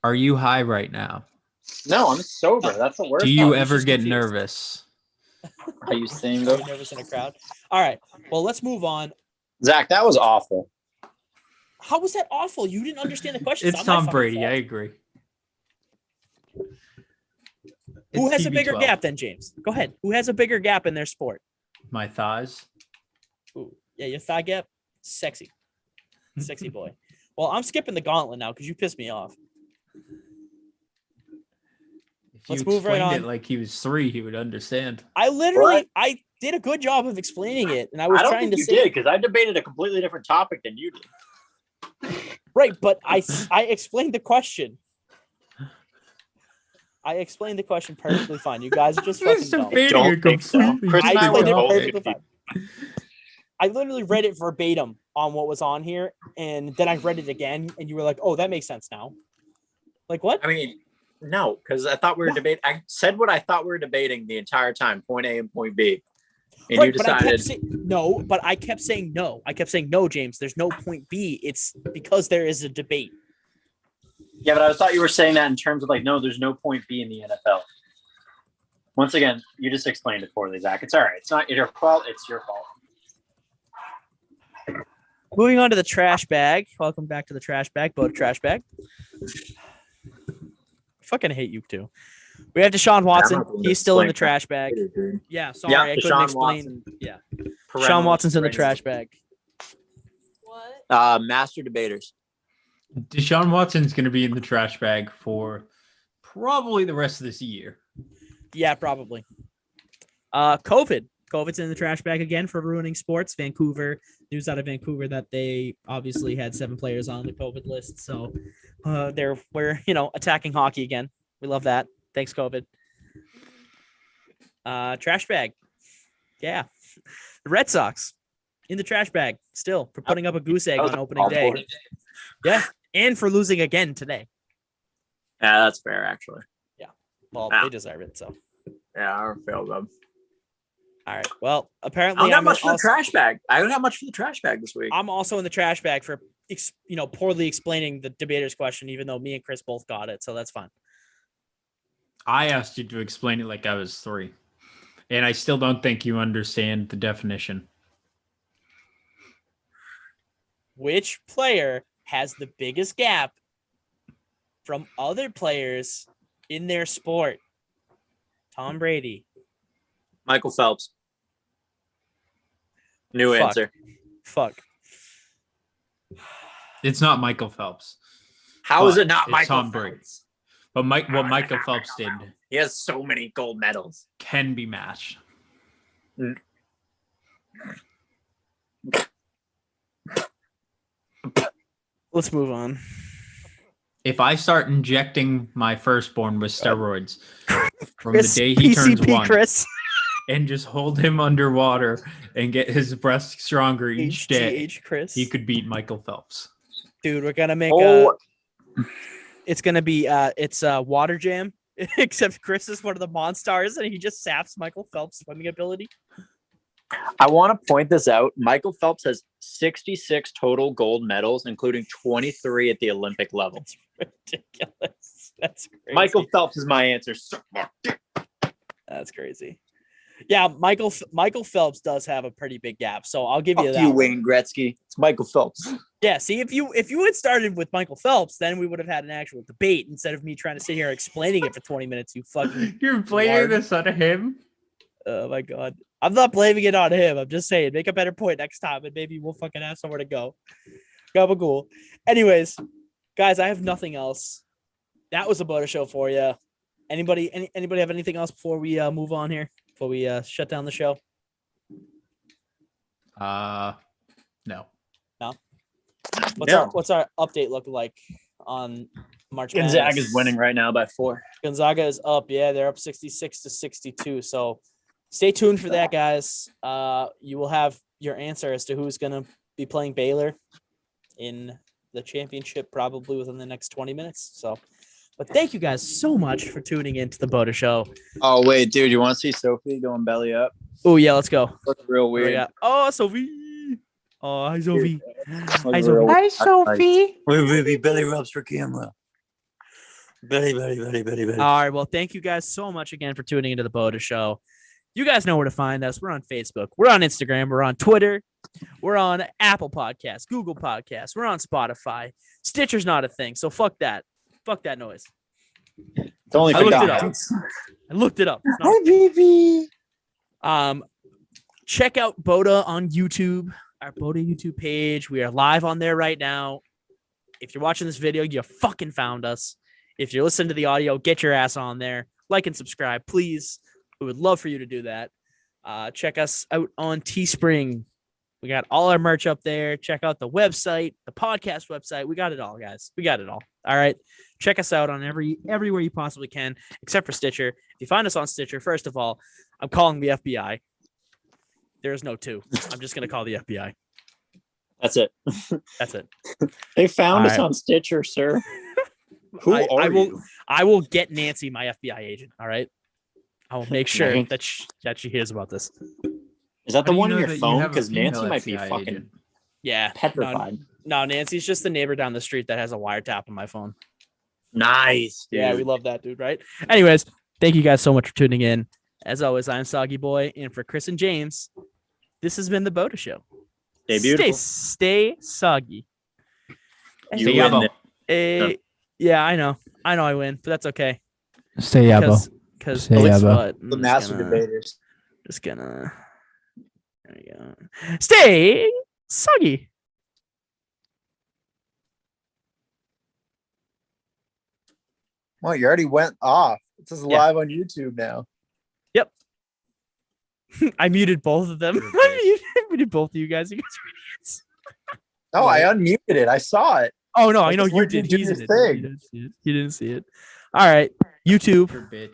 are you high right now? No, I'm sober. That's the worst. Do you he's ever just get confused. nervous? Are you Are single? you nervous in a crowd? All right. Well, let's move on. Zach, that was awful. How was that awful? You didn't understand the question. It's not my Tom fucking Brady. fault. I agree. Who It's has a bigger TB12. gap than James? Go ahead. Who has a bigger gap in their sport? My thighs. Ooh, yeah, your thigh gap, sexy boy. Well, I'm skipping the gauntlet now because you pissed me off. If Let's you move right explained it on. like he was 3, he would understand. I did a good job of explaining it, and I was I don't trying think to you say did, because I debated a completely different topic than you did. right, but I explained the question. I explained the question perfectly fine. You guys are just fucking dumb. debating a think so. completely Chris I and I different explained it both topic. perfectly fine. I literally read it verbatim on what was on here, and then I read it again, and you were like, "Oh, that makes sense now." Like what? I mean, No, because I thought we were debating. I said what I thought we were debating the entire time, point A and point B. And you But I decided kept saying no. But I kept saying no. I kept saying no, James. There's no point B. It's because there is a debate. Yeah, but I thought you were saying that in terms of like, no, there's no point B in the NFL. Once again, you just explained it poorly, Zach. It's all right. It's not your fault. It's your fault. Moving on to the trash bag. Welcome back to the trash bag. BOTA trash bag. Fucking hate you too. We have Deshaun Watson. He's still in the trash bag. Yeah, sorry, Yeah, I couldn't Deshaun explain. Watson. Yeah, Perennial Deshaun Watson's in the reigning- trash bag. Master debaters. Deshaun Watson's going to be in the trash bag for probably the rest of this year. Yeah, probably. COVID's in the trash bag again for ruining sports. Vancouver, news out of Vancouver that they obviously had 7 players on the COVID list. So we're attacking hockey again. We love that. Thanks, COVID. Trash bag. Yeah. The Red Sox in the trash bag still for putting up a goose egg on opening day. Yeah. And for losing again today. Yeah, that's fair, actually. Well, Wow. they deserve it. So, Yeah, I failed them. all right. Well, I apparently don't got I'm much for the also- trash bag. I don't have much for the trash bag this week. I'm also in the trash bag for poorly explaining the debater's question, even though me and Chris both got it. So that's fine. I asked you to explain it like I was 3. And I still don't think you understand the definition. Which player has the biggest gap from other players in their sport? Tom Brady. Michael Phelps. New Fuck. answer. Fuck. It's not Michael Phelps, How is But it not it's Michael Tom Brady. Phelps? but what Michael Phelps did He has so many gold medals. can be matched. Let's move on. If I start injecting my firstborn with steroids from Chris, the day he turns PCP 1 Chris. and just hold him underwater and get his breast stronger each day, HGH Chris. he could beat Michael Phelps. Dude, we're gonna make Oh, it's gonna be it's water jam. Except Chris is one of the monsters and he just saps Michael Phelps' swimming ability. I want to point this out. Michael Phelps has 66 total gold medals, including 23 at the Olympic level. Ridiculous. That's crazy. Michael Phelps is my answer. That's crazy. Yeah, Michael Phelps does have a pretty big gap, so I'll give you Fuck that. you, one. Wayne Gretzky. It's Michael Phelps. Yeah, see, if you had started with Michael Phelps, then we would have had an actual debate instead of me trying to sit here explaining it for 20 minutes. You fucking You're blaming Lard. this on him? oh my god. I'm not blaming it on him. I'm just saying, make a better point next time, and maybe we'll fucking have somewhere to go. Gabagool. Anyways, guys, I have nothing else. That was a BOTA show for you. Anybody have anything else before we move on here? Before we shut down the show? No. What's our update look like on March Madness? Gonzaga is winning right now by 4. Gonzaga is up. Yeah, they're up 66-62. So stay tuned for that, guys. You will have your answer as to who's going to be playing Baylor in the championship probably within the next 20 minutes. So, but thank you guys so much for tuning in to the BOTA Show. Oh, wait, dude. You want to see Sophie going belly up? Oh, yeah, let's go. Looks real What do we weird. got? Oh, Sophie. Oh, hi, Sophie. Looks Hi, real- Sophie. Sophie. Wait, belly rubs for camera. Belly. All right. Well, thank you guys so much again for tuning into the BOTA Show. You guys know where to find us. We're on Facebook. We're on Instagram. We're on Twitter. We're on Apple Podcasts, Google Podcasts. We're on Spotify. Stitcher's not a thing, so fuck that. Fuck that noise. It's only I for looked it up. dogs. I looked it up. It's not- baby. Check out BOTA on YouTube, our BOTA YouTube page. We are live on there right now. If you're watching this video, you fucking found us. If you're listening to the audio, get your ass on there. Like and subscribe, please. We would love for you to do that. Check us out on Teespring. We got all our merch up there. Check out the website, the podcast website. We got it all, guys. We got it all. All right. Check us out on everywhere you possibly can, except for Stitcher. If you find us on Stitcher, first of all, I'm calling the FBI. There's no 2. I'm just gonna call the FBI. That's it. That's it. They found All us right. on Stitcher, sir. Who I are will. you? I will get Nancy, my FBI agent. All right. I will make sure Nice. that she hears about this. Is that How the do you one know on your that you phone? have a Because Nancy female might be FBI fucking agent? Yeah. petrified. No, Nancy's just the neighbor down the street that has a wiretap on my phone. Nice, dude. Yeah, we love that dude, right? Anyways, thank you guys so much for tuning in. As always, I'm Soggy Boy, and for Chris and James, this has been the BOTA Show. Stay beautiful. Stay soggy. You Stay win yabo. this. Yeah, I know I win, but that's okay. Stay yabo. Because Stay guess yabo. what? The master debaters. Just gonna. There we go. Stay soggy. Well, you already went off. This is Yeah. live on YouTube now. I muted both of them. You're a I muted both of you guys. You guys are idiots. No, I unmuted it. I saw it. Oh no, I I know just you let you did. do He's your in it. thing. You didn't see it. You didn't see it. All right, YouTube. You're a bitch.